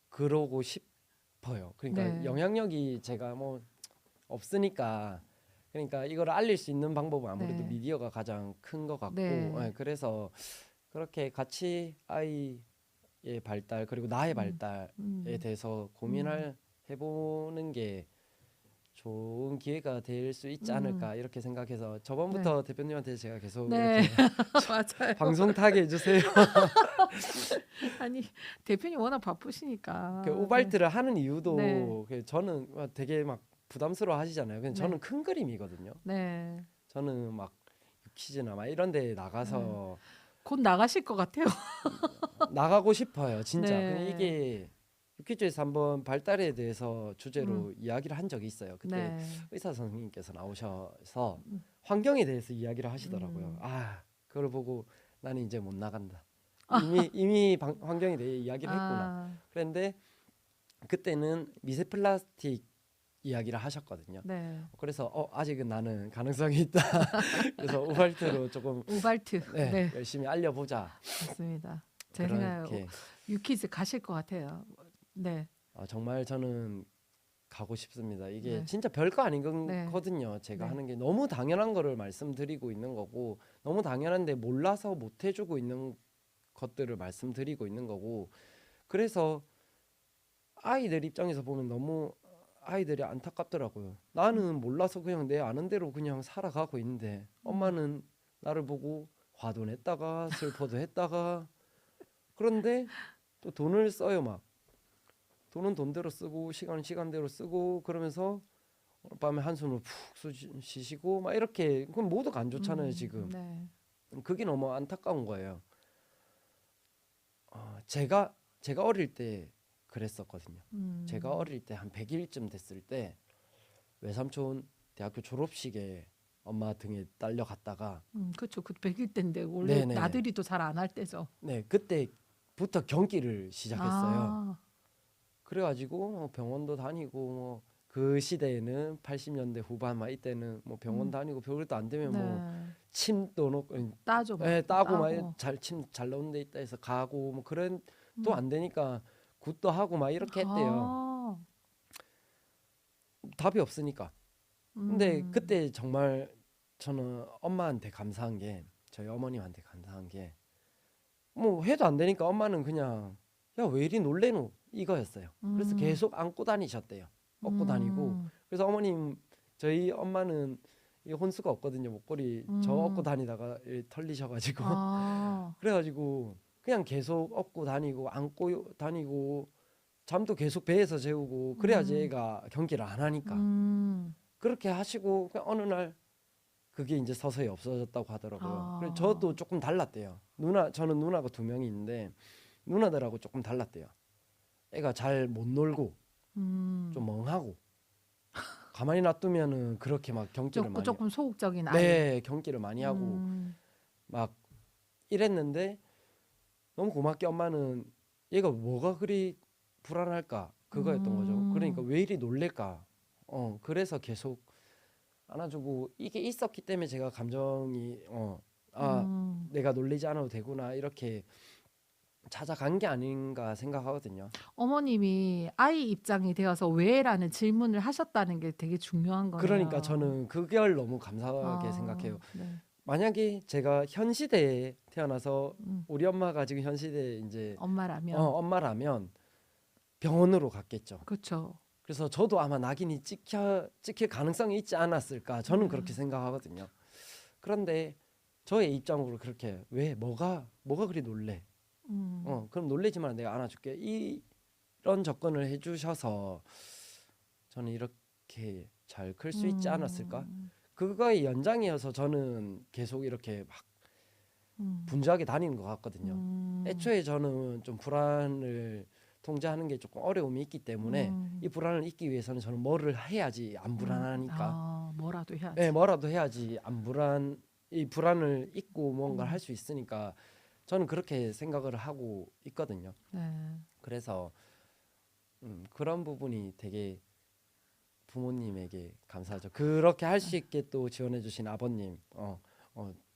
그러고 싶어요. 그러니까 네. 영향력이 제가 뭐 없으니까 그러니까 이걸 알릴 수 있는 방법은 아무래도 네. 미디어가 가장 큰 것 같고 네. 그래서 그렇게 같이 아이의 발달 그리고 나의 발달에 대해서 고민을 해보는 게 좋은 기회가 될 수 있지 않을까 이렇게 생각해서 저번부터 대표님한테 제가 계속 네. 이렇게 맞아요. 방송 타게 해주세요. 아니 대표님 워낙 바쁘시니까. 그 우발트를 하는 이유도 네. 그 저는 되게 막 부담스러워 하시잖아요. 근데 네. 저는 큰 그림이거든요. 네. 저는 막 퀴즈나 막 이런 데 나가서 곧 나가실 것 같아요. 나가고 싶어요. 진짜. 네. 근데 이게 유퀴즈에서 한번 발달에 대해서 주제로 이야기를 한 적이 있어요. 그때 네. 의사 선생님께서 나오셔서 환경에 대해서 이야기를 하시더라고요. 아, 그걸 보고 나는 이제 못 나간다. 이미 환경에 대해 이야기를 했구나. 그런데 그때는 미세 플라스틱 이야기를 하셨거든요. 네. 그래서 아직은 나는 가능성이 있다. 그래서 우발트로 조금 우발트. 네. 열심히 알려보자. 맞습니다. 제 생각에 그렇게 유키즈 가실 것 같아요. 네. 정말 저는 가고 싶습니다. 이게 네. 진짜 별거 아닌 네. 거거든요. 제가 네. 하는 게 너무 당연한 거를 말씀드리고 있는 거고 너무 당연한데 몰라서 못 해주고 있는 것들을 말씀드리고 있는 거고 그래서 아이들 입장에서 보면 너무 아이들이 안타깝더라고요. 나는 몰라서 그냥 내 아는 대로 그냥 살아가고 있는데 엄마는 나를 보고 화도 냈다가 슬퍼도 했다가 그런데 또 돈을 써요. 막 돈은 돈대로 쓰고 시간은 시간대로 쓰고 그러면서 밤에 한숨을 푹 쉬시고 막 이렇게 그럼 모두가 안 좋잖아요. 지금 네. 그게 너무 안타까운 거예요. 제가 어릴 때 그랬었거든요. 제가 어릴 때 한 100일쯤 됐을 때 외삼촌 대학교 졸업식에 엄마 등에 딸려 갔다가 그렇죠. 그 100일 때인데 원래 네네네. 나들이도 잘 안 할 때죠. 네 그때부터 경기를 시작했어요. 아, 그래가지고 병원도 다니고 뭐 그 시대에는 80년대 후반 막 이때는 뭐 병원 다니고 별것도 안 되면 뭐 네. 침도 놓고 따죠. 막. 따고 막 침 잘 나오는 데 있다 해서 가고 뭐 그런 또 안 되니까 굿도 하고 막 이렇게 했대요. 아, 답이 없으니까. 근데 그때 정말 저는 엄마한테 감사한 게 저희 어머님한테 감사한 게 뭐 해도 안 되니까 엄마는 그냥 야 왜 이리 놀래노 이거였어요. 그래서 계속 안고 다니셨대요. 업고 다니고 그래서 어머님 저희 엄마는 이 혼수가 없거든요. 목걸이 저 업고 다니다가 털리셔가지고 아, 그래가지고 그냥 계속 업고 다니고 안고 다니고 잠도 계속 배에서 재우고 그래야지 애가 경기를 안 하니까 그렇게 하시고 그냥 어느 날 그게 이제 서서히 없어졌다고 하더라고요. 그래서 저도 조금 달랐대요. 저는 누나가 2명이 있는데 누나들하고 조금 달랐대요. 애가 잘 못 놀고 좀 멍하고 가만히 놔두면은 그렇게 막 경기를 많이 조금 소극적인 아이. 네 경기를 많이 하고 막 이랬는데 너무 고맙게 엄마는 얘가 뭐가 그리 불안할까 그거였던 거죠. 그러니까 왜 이리 놀랄까. 그래서 계속 안아주고 이게 있었기 때문에 제가 감정이 내가 놀리지 않아도 되구나 이렇게 찾아간 게 아닌가 생각하거든요. 어머님이 아이 입장이 되어서 왜라는 질문을 하셨다는 게 되게 중요한 거예요. 그러니까 저는 그걸 너무 감사하게 생각해요. 네. 만약에 제가 현 시대에 태어나서 우리 엄마가 지금 현 시대에 이제 엄마라면 엄마라면 병원으로 갔겠죠. 그렇죠. 그래서 저도 아마 낙인이 찍힐 가능성이 있지 않았을까 저는 그렇게 생각하거든요. 그런데 저의 입장으로 그렇게 왜 뭐가 그리 놀래? 그럼 놀래지 마 내가 안아줄게 이런 접근을 해주셔서 저는 이렇게 잘 클 수 있지 않았을까? 그거의 연장이어서 저는 계속 이렇게 막 분주하게 다니는 것 같거든요. 애초에 저는 좀 불안을 통제하는 게 조금 어려움이 있기 때문에 이 불안을 잊기 위해서는 저는 뭐를 해야지 안 불안하니까 뭐라도 해야지. 네, 뭐라도 해야지 이 불안을 잊고 뭔가를 음. 할 수 있으니까 저는 그렇게 생각을 하고 있거든요. 네. 그래서 그런 부분이 되게 부모님에게 감사하죠. 그렇게 할 수 있게 또 지원해 주신 아버님,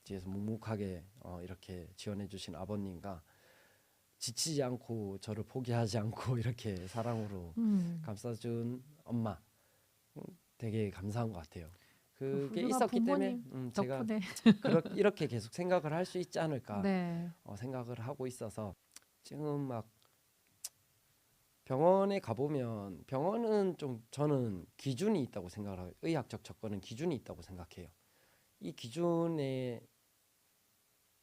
뒤에서 묵묵하게 이렇게 지원해 주신 아버님과 지치지 않고 저를 포기하지 않고 이렇게 사랑으로 감싸준 엄마, 되게 감사한 것 같아요. 그게 훌륭한 있었기 때문에 부모님 제가 덕분에. 이렇게 계속 생각을 할 수 있지 않을까 네. 생각을 하고 있어서 지금 막 병원에 가보면 병원은 좀 저는 기준이 있다고 생각을 해요. 의학적 접근은 기준이 있다고 생각해요. 이 기준에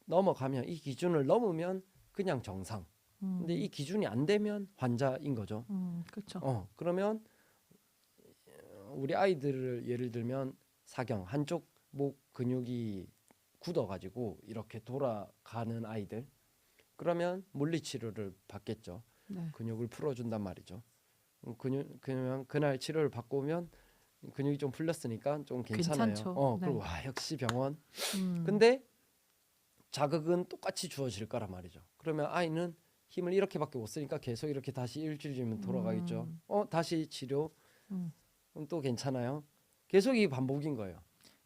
넘어가면 이 기준을 넘으면 그냥 정상. 근데 이 기준이 안 되면 환자인 거죠. 그렇죠. 그러면 우리 아이들을 예를 들면 사경 한쪽 목 근육이 굳어가지고 이렇게 돌아가는 아이들 그러면 물리치료를 받겠죠. 네. 근육을 풀어준단 말이죠. 그냥 그날 치료를 받고 오면 근육이 좀 풀렸으니까 좀 괜찮아요. 괜찮죠. 네. 그리고 와 역시 병원. 음. 근데 자극은 똑같이 주어질 거란 말이죠. 그러면 아이는 힘을 이렇게밖에 못 쓰니까 계속 이렇게 다시 일주일이면 돌아가겠죠. 다시 치료. 그럼 또 괜찮아요. 계속 이 반복인 거예요.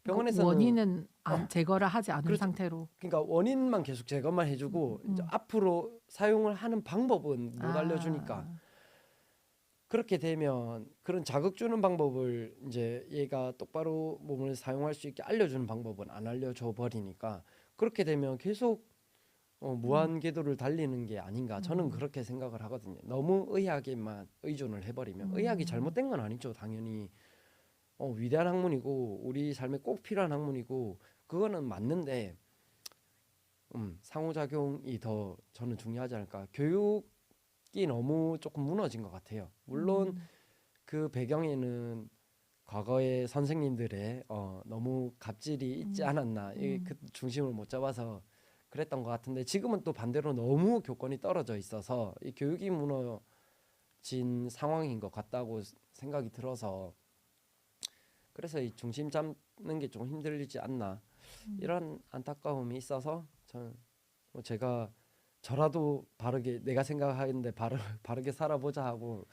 병원에서는 원인은 제거를 하지 않은 그렇죠. 상태로. 그러니까 원인만 계속 제거만 해주고 이제 앞으로 사용을 하는 방법은 못 알려주니까 그렇게 되면 그런 자극 주는 방법을 이제 얘가 똑바로 몸을 사용할 수 있게 알려주는 방법은 안 알려줘 버리니까 그렇게 되면 계속 무한 궤도를 달리는 게 아닌가 저는 그렇게 생각을 하거든요. 너무 의학에만 의존을 해버리면 의학이 잘못된 건 아니죠. 당연히 위대한 학문이고 우리 삶에 꼭 필요한 학문이고 그거는 맞는데 상호작용이 더 저는 중요하지 않을까. 교육이 너무 조금 무너진 것 같아요. 물론 그 배경에는 과거의 선생님들의 너무 갑질이 있지 않았나. 그 중심을 못 잡아서 그랬던 것 같은데 지금은 또 반대로 너무 교권이 떨어져 있어서 이 교육이 무너진 상황인 것 같다고 생각이 들어서 그래서 이 중심 잡는 게 좀 힘들지 않나 이런 안타까움이 있어서 저는 제가 저라도 바르게 내가 생각하는데 바르게 살아보자 하고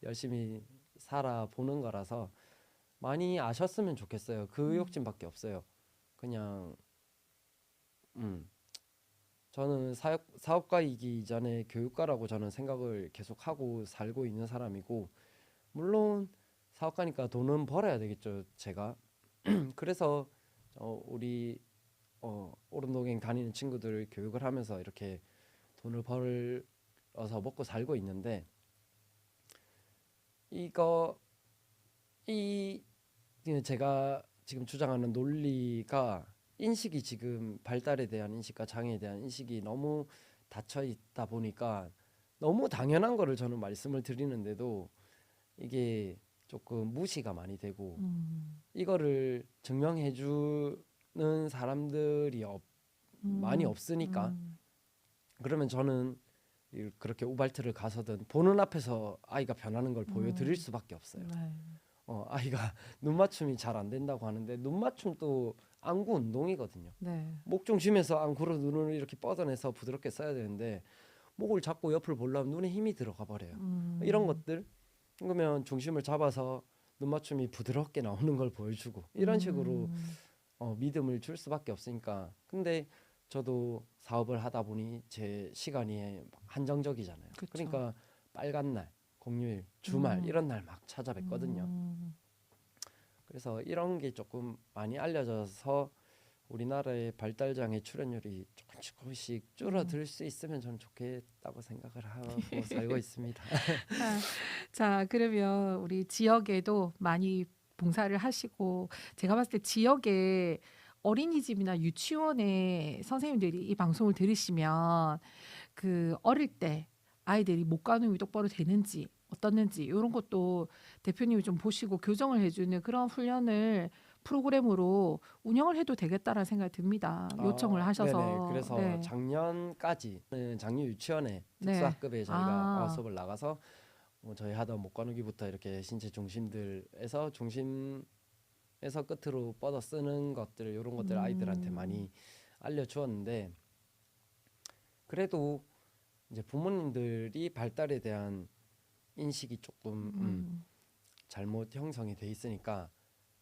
열심히 살아보는 거라서 많이 아셨으면 좋겠어요. 그 욕심밖에 없어요. 그냥 저는 사업가이기 전에 교육가라고 저는 생각을 계속 하고 살고 있는 사람이고 물론 사업가니까 돈은 벌어야 되겠죠. 제가 그래서 우리 오름동행 다니는 친구들 교육을 하면서 이렇게 돈을 벌어서 먹고 살고 있는데 제가 지금 주장하는 논리가 인식이 지금 발달에 대한 인식과 장애에 대한 인식이 너무 닫혀 있다 보니까 너무 당연한 거를 저는 말씀을 드리는데도 이게 조금 무시가 많이 되고 이거를 증명해 주는 사람들이 많이 없으니까 그러면 저는 그렇게 우발트를 가서든 보는 앞에서 아이가 변하는 걸 보여드릴 수밖에 없어요. 네. 아이가 눈 맞춤이 잘 안 된다고 하는데 눈 맞춤도 안구 운동이거든요. 네. 목 중심에서 안구로 눈을 이렇게 뻗어내서 부드럽게 써야 되는데 목을 잡고 옆을 보려면 눈에 힘이 들어가 버려요. 이런 것들 그러면 중심을 잡아서 눈 맞춤이 부드럽게 나오는 걸 보여주고 이런 식으로 믿음을 줄 수밖에 없으니까. 근데 저도 사업을 하다 보니 제 시간이 한정적이잖아요. 그쵸. 그러니까 빨간 날, 공휴일, 주말 이런 날 막 찾아뵙거든요. 그래서 이런 게 조금 많이 알려져서 우리나라의 발달장애 출연율이 조금씩 줄어들 수 있으면 저는 좋겠다고 생각을 하고 살고 있습니다. 자, 그러면 우리 지역에도 많이 봉사를 하시고 제가 봤을 때 지역에 어린이집이나 유치원에 선생님들이 이 방송을 들으시면 그 어릴 때 아이들이 목 가누기 똑바로 되는지 어떻는지 이런 것도 대표님이 좀 보시고 교정을 해주는 그런 훈련을 프로그램으로 운영을 해도 되겠다라는 생각이 듭니다. 요청을 하셔서. 네네. 그래서 네. 작년까지는 장유 유치원에 네. 특수학급에 저희가 수업을 나가서 저희 하던 목 가누기부터 이렇게 신체 중심들에서 중심에 손에서 끝으로 뻗어 쓰는 것들 이런 것들 아이들한테 많이 알려주었는데 그래도 이제 부모님들이 발달에 대한 인식이 조금 잘못 형성이 돼 있으니까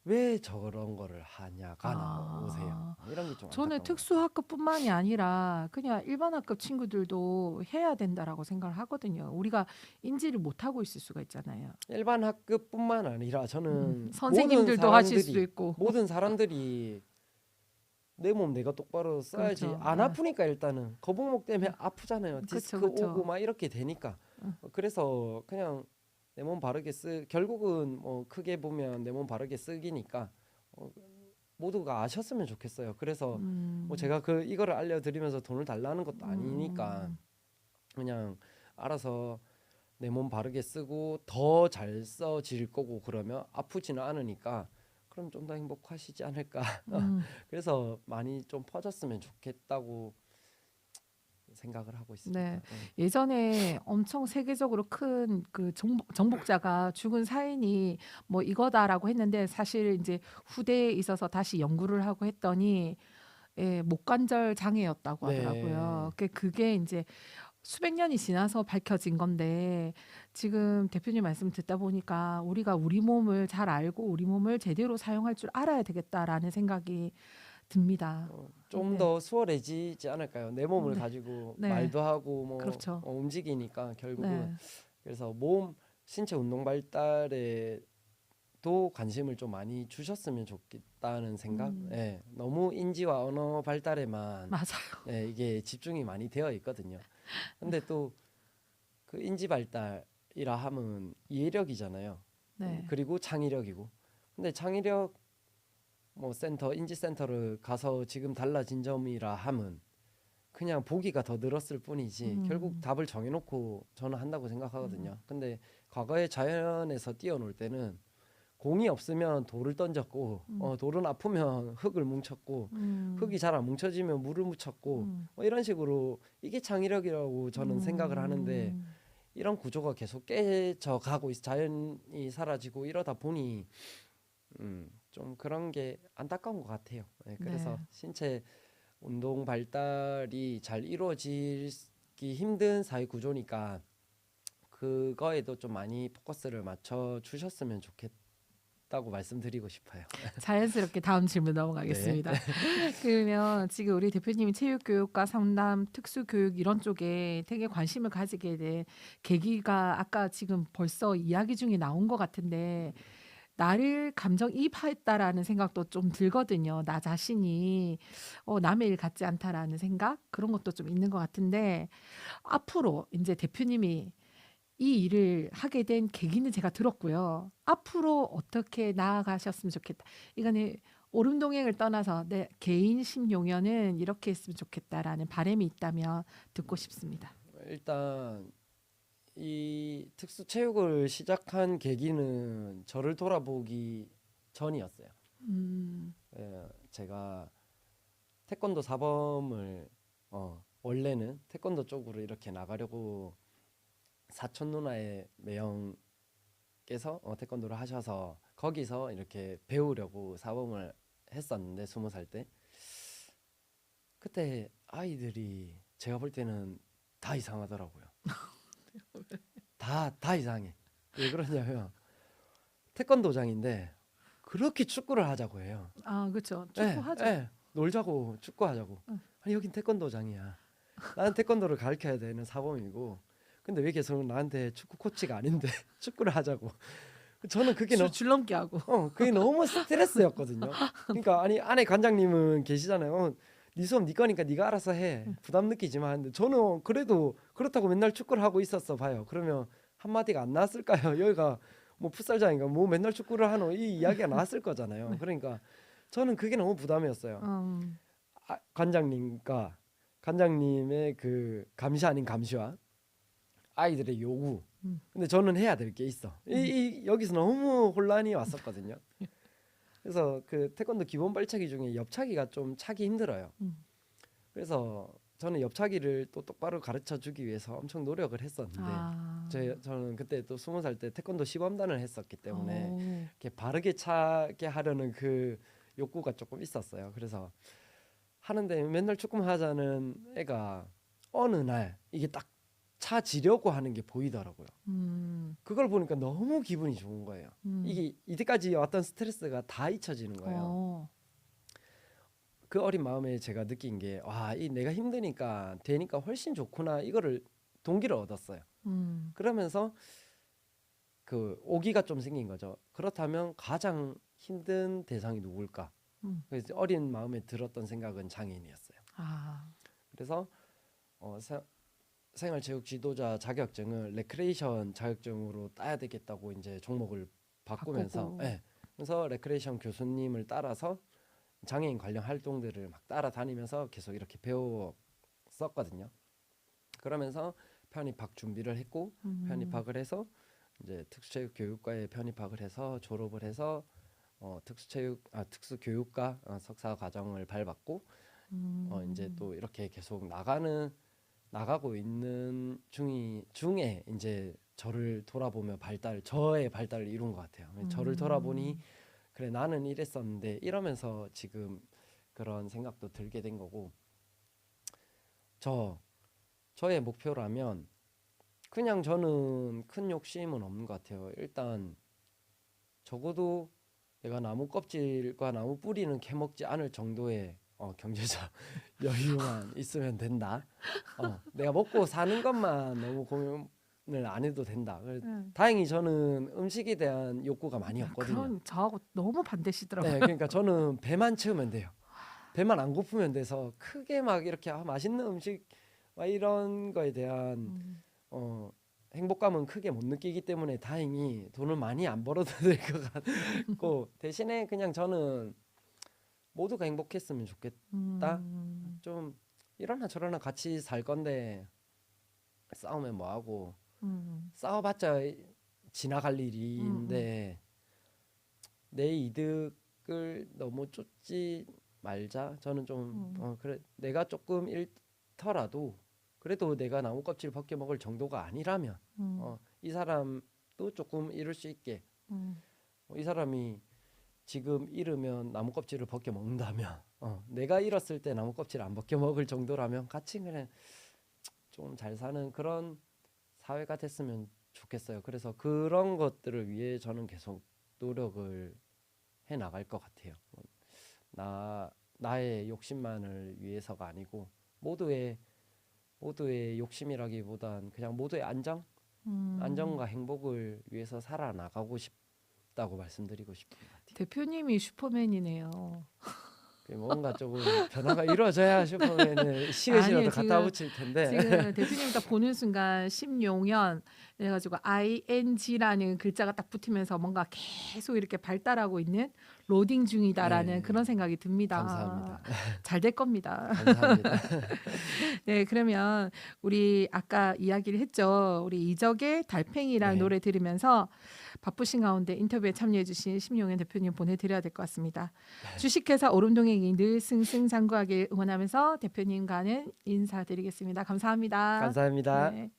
왜 저런 거를 하냐가 나오세요. 이런 게 좀 저는 안타까운 것 특수학급뿐만이 아니라 그냥 일반 학급 친구들도 해야 된다라고 생각을 하거든요. 우리가 인지를 못하고 있을 수가 있잖아요. 같아요. 일반 학급뿐만 아니라 저는 선생님들도 모든 하실 사람들이- 수도 있고. 모든 사람들이 내 몸 내가 똑바로 써야지. 그렇죠. 안 네. 아프니까 일단은 거북목 때문에 아프잖아요. 그쵸, 디스크 그쵸. 오고 막 이렇게 되니까. 그래서 그냥 내 몸 바르게 결국은 뭐 크게 보면 내 몸 바르게 쓰기니까 모두가 아셨으면 좋겠어요. 그래서 뭐 제가 이거를 알려드리면서 돈을 달라는 것도 아니니까 그냥 알아서 내 몸 바르게 쓰고 더 잘 써질 거고 그러면 아프지는 않으니까 그럼 좀 더 행복하시지 않을까. 그래서 많이 좀 퍼졌으면 좋겠다고 생각을 하고 있습니다. 네. 예전에 엄청 세계적으로 큰 그 정복자가 죽은 사인이 뭐 이거다라고 했는데 사실 이제 후대에 있어서 다시 연구를 하고 했더니 목관절 장애였다고 네. 하더라고요. 그게 이제 수백 년이 지나서 밝혀진 건데 지금 대표님 말씀 듣다 보니까 우리가 우리 몸을 잘 알고 우리 몸을 제대로 사용할 줄 알아야 되겠다라는 생각이 듭니다. 좀 네. 더 수월해지지 않을까요? 내 몸을 네. 가지고 네. 말도 하고 뭐 그렇죠. 움직이니까 결국은 네. 그래서 신체 운동 발달에도 관심을 좀 많이 주셨으면 좋겠다는 생각. 예, 너무 인지와 언어 발달에만 맞아요. 이게 집중이 많이 되어 있거든요. 근데 또 그 인지 발달이라 하면 이해력이잖아요. 네. 그리고 창의력이고. 근데 창의력 뭐 인지 센터를 가서 지금 달라진 점이라 함은 그냥 보기가 더 늘었을 뿐이지 결국 답을 정해놓고 저는 한다고 생각하거든요. 근데 과거에 자연에서 뛰어놀 때는 공이 없으면 돌을 던졌고 돌은 아프면 흙을 뭉쳤고 흙이 잘 안 뭉쳐지면 물을 묻혔고 뭐 이런 식으로 이게 창의력이라고 저는 생각을 하는데 이런 구조가 계속 깨져 가고 자연이 사라지고 이러다 보니 좀 그런 게 안타까운 것 같아요. 네, 그래서 네. 신체 운동 발달이 잘 이루어지기 힘든 사회 구조니까 그거에도 좀 많이 포커스를 맞춰 주셨으면 좋겠다고 말씀드리고 싶어요. 자연스럽게 다음 질문 넘어가겠습니다. 그러면 지금 우리 대표님이 체육교육과 상담, 특수교육 이런 쪽에 되게 관심을 가지게 된 계기가 아까 지금 벌써 이야기 중에 나온 것 같은데 나를 감정이입했다라는 생각도 좀 들거든요. 나 자신이 남의 일 같지 않다라는 생각 그런 것도 좀 있는 것 같은데 앞으로 이제 대표님이 이 일을 하게 된 계기는 제가 들었고요. 앞으로 어떻게 나아가셨으면 좋겠다. 이거는 오름동행을 떠나서 내 개인 신용연은 이렇게 했으면 좋겠다라는 바람이 있다면 듣고 싶습니다. 일단 이 특수 체육을 시작한 계기는 저를 돌아보기 전이었어요. 제가 태권도 사범을 원래는 태권도 쪽으로 이렇게 나가려고 사촌 누나의 매형께서 태권도를 하셔서 거기서 이렇게 배우려고 사범을 했었는데 20살 때 그때 아이들이 제가 볼 때는 다 이상하더라고요. 다 이상해. 왜 그러냐면 태권도장인데 그렇게 축구를 하자고 해요. 아, 그렇죠. 축구하죠. 놀자고 축구하자고. 아니 여긴 태권도장이야. 나는 태권도를 가르쳐야 되는 사범이고 근데 왜 계속 나한테 축구 코치가 아닌데 축구를 하자고. 저는 그게 줄넘기 하고. 그게 너무 스트레스였거든요. 그러니까 아니 안에 관장님은 계시잖아요. 네 수업 네 거니까 네가 알아서 해. 부담 느끼지만 근데 저는 그래도 그렇다고 맨날 축구를 하고 있었어 봐요. 그러면 한마디가 안 나왔을까요? 여기가 뭐 풋살장인가 뭐 맨날 축구를 하노 이 이야기가 나왔을 거잖아요. 그러니까 저는 그게 너무 부담이었어요. 관장님의 그 감시 아닌 감시와 아이들의 요구. 근데 저는 해야 될 게 있어. 여기서 너무 혼란이 왔었거든요. 그래서 그 태권도 기본 발차기 중에 옆차기가 좀 차기 힘들어요. 그래서 저는 옆차기를 또 똑바로 가르쳐 주기 위해서 엄청 노력을 했었는데 저는 그때 또 20살 때 태권도 시범단을 했었기 때문에 오. 이렇게 바르게 차게 하려는 그 욕구가 조금 있었어요. 그래서 하는데 맨날 축구만 하자는 애가 어느 날 이게 딱 차지려고 하는 게 보이더라고요. 그걸 보니까 너무 기분이 좋은 거예요. 이게 이때까지 왔던 스트레스가 다 잊혀지는 거예요. 어. 그 어린 마음에 제가 느낀 게 와, 이 내가 힘드니까 되니까 훨씬 좋구나, 이거를 동기를 얻었어요. 그러면서 그 오기가 좀 생긴 거죠. 그렇다면 가장 힘든 대상이 누굴까? 그래서 어린 마음에 들었던 생각은 장애인이었어요. 아. 그래서 생활체육 지도자 자격증을 레크레이션 자격증으로 따야 되겠다고 이제 종목을 바꾸면서, 바꾸고. 네. 그래서 레크레이션 교수님을 따라서 장애인 관련 활동들을 막 따라다니면서 계속 이렇게 배웠었거든요. 그러면서 편입학 준비를 했고 편입학을 해서 이제 특수체육교육과에 편입학을 해서 졸업을 해서 특수교육과 석사 과정을 밟았고 이제 또 이렇게 계속 나가고 있는 중에 이제 저를 돌아보며 저의 발달을 이룬 것 같아요. 저를 돌아보니 그래, 나는 이랬었는데 이러면서 지금 그런 생각도 들게 된 거고, 저의 목표라면 그냥 저는 큰 욕심은 없는 것 같아요. 일단 적어도 내가 나무 껍질과 나무 뿌리는 캐먹지 않을 정도의 경제적 여유만 있으면 된다. 내가 먹고 사는 것만 너무 고민을 안 해도 된다. 다행히 저는 음식에 대한 욕구가 많이 없거든요. 그건 저하고 너무 반대시더라고요. 네, 그러니까 저는 배만 채우면 돼요. 배만 안 고프면 돼서 크게 막 이렇게 맛있는 음식 막 이런 거에 대한 행복감은 크게 못 느끼기 때문에 다행히 돈을 많이 안 벌어도 될 것 같고, 대신에 그냥 저는 모두가 행복했으면 좋겠다. 좀 이러나 저러나 같이 살 건데 싸우면 뭐하고, 싸워봤자 지나갈 일인데 내 이득을 너무 쫓지 말자. 저는 좀 그래, 내가 조금 잃더라도 그래도 내가 나무 껍질 벗겨 먹을 정도가 아니라면 이 사람도 조금 잃을 수 있게, 이 사람이 지금 잃으면 나무 껍질을 벗겨 먹는다면 내가 잃었을 때 나무 껍질 안 벗겨 먹을 정도라면 같이 그냥 좀 잘 사는 그런 사회가 됐으면 좋겠어요. 그래서 그런 것들을 위해 저는 계속 노력을 해 나갈 것 같아요. 나의 욕심만을 위해서가 아니고 모두의 욕심이라기보단 그냥 모두의 안정과 행복을 위해서 살아나가고 싶다고 말씀드리고 싶은 것 같아요. 대표님이 슈퍼맨이네요. 뭔가 조금 변화가 이루어져야 슈퍼맨을 시그시라도 아니요, 갖다 지금- 붙일 텐데. 지금 대표님 딱 보는 순간 심용현 그래가지고 ING라는 글자가 딱 붙으면서 뭔가 계속 이렇게 발달하고 있는 로딩 중이다라는 네. 그런 생각이 듭니다. 감사합니다. 잘 될 겁니다. 감사합니다. 네, 그러면 우리 아까 이야기를 했죠. 우리 이적의 달팽이라는 네. 노래 들으면서 바쁘신 가운데 인터뷰에 참여해주신 심용현 대표님 보내드려야 될 것 같습니다. 주식회사 오름동행이 늘 승승장구하길 응원하면서 대표님과는 인사드리겠습니다. 감사합니다. 감사합니다. 네.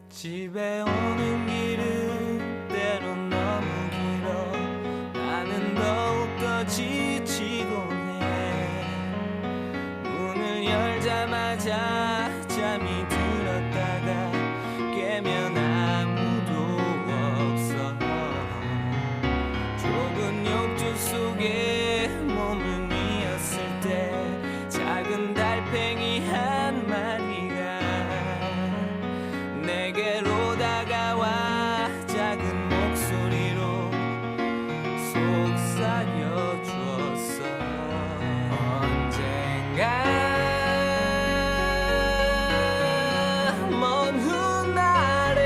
집에 오는 길은 때론 너무 길어 나는 더욱더 지치곤 해 문을 열자마자 잠이 들었다가 깨면 아무도 없어 좁은 욕조 속에 몸을 뉘었을 때 작은 달팽이 한 마리가 내게로 다가와 작은 목소리로 속삭여 주었어 언젠가 먼 훗날에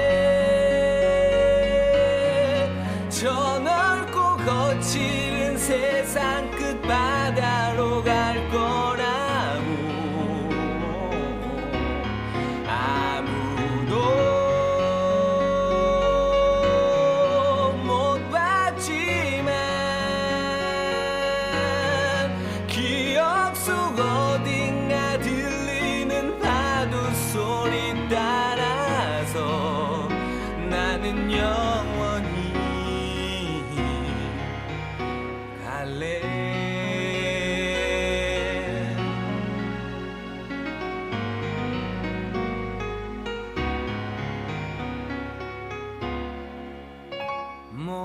저 넓고 거칠은 세상 끝바다로 갈 거라고 아무도 못 봤지만 기억 속 어딘가 들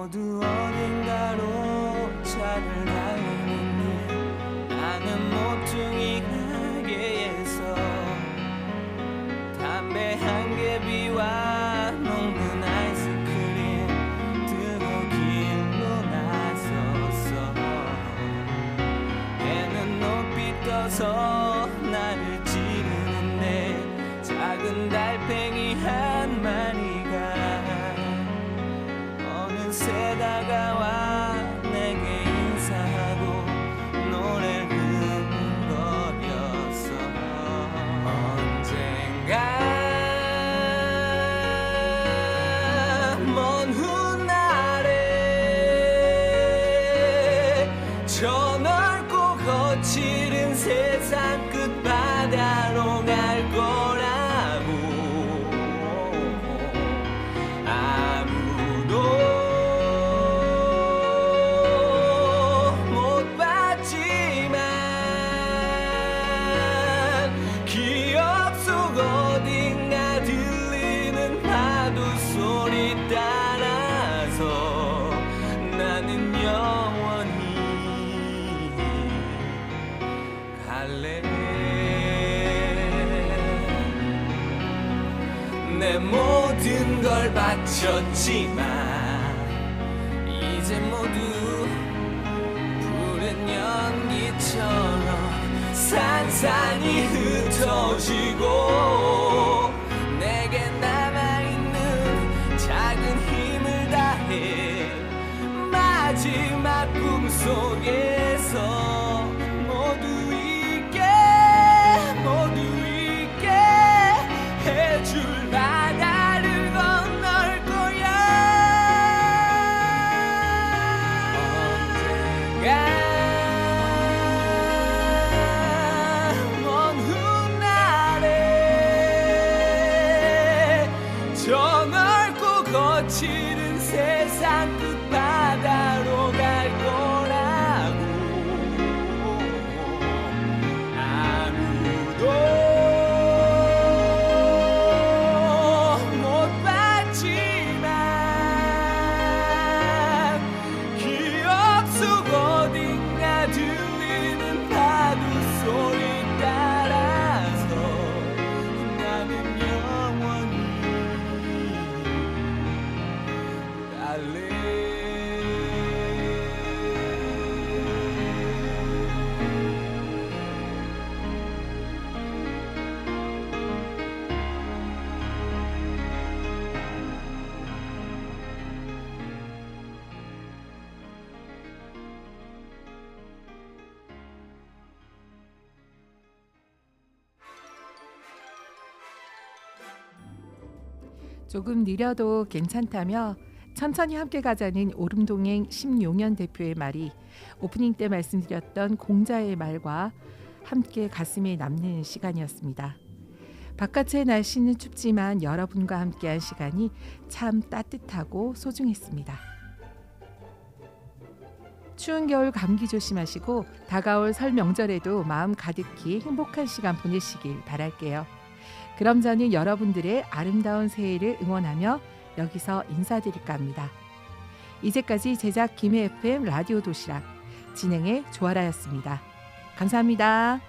모두 어딘가로 차를 달리는 일 나는 모퉁이 가게에서 담배 한 개 비와 녹는 아이스크림 들고 길로 나섰어. 해는 높이 떠서 나를 찌르는데 작은 달팽이 한 마리가 어느새 다가와 내게 인사하고 노래를 흥얼거렸어. 언젠가 먼 훗날에 저 넓고 거칠은 세상 끝바다로 갈 거라고 아무도 못 봤지만 기억 속 어딘가 들리는 파도 소리 따라서 나는 영원히 갈래. 내 모든 걸 바쳤지만 이제 모두 푸른 연기처럼 산산이 흩어지고 내게 남아있는 작은 힘을 다해 마지막 꿈속에서 모두 있게 해줄 바다를 건널 거야. 언젠가 먼 훗날에 저 넓고 거칠은 세상 끝바다로 갈 거라고 아무도 못 봤지만 기억 속 어딘가 들리는 파도 소리 따라서 나는 영원히 갈래. 조금 느려도 괜찮다며 천천히 함께 가자는 오름동행 심용현 대표의 말이 오프닝 때 말씀드렸던 공자의 말과 함께 가슴에 남는 시간이었습니다. 바깥의 날씨는 춥지만 여러분과 함께한 시간이 참 따뜻하고 소중했습니다. 추운 겨울 감기 조심하시고 다가올 설 명절에도 마음 가득히 행복한 시간 보내시길 바랄게요. 그럼 저는 여러분들의 아름다운 새해를 응원하며 여기서 인사드릴까 합니다. 이제까지 제작 김해 FM 라디오 도시락 진행의 조아라였습니다. 감사합니다.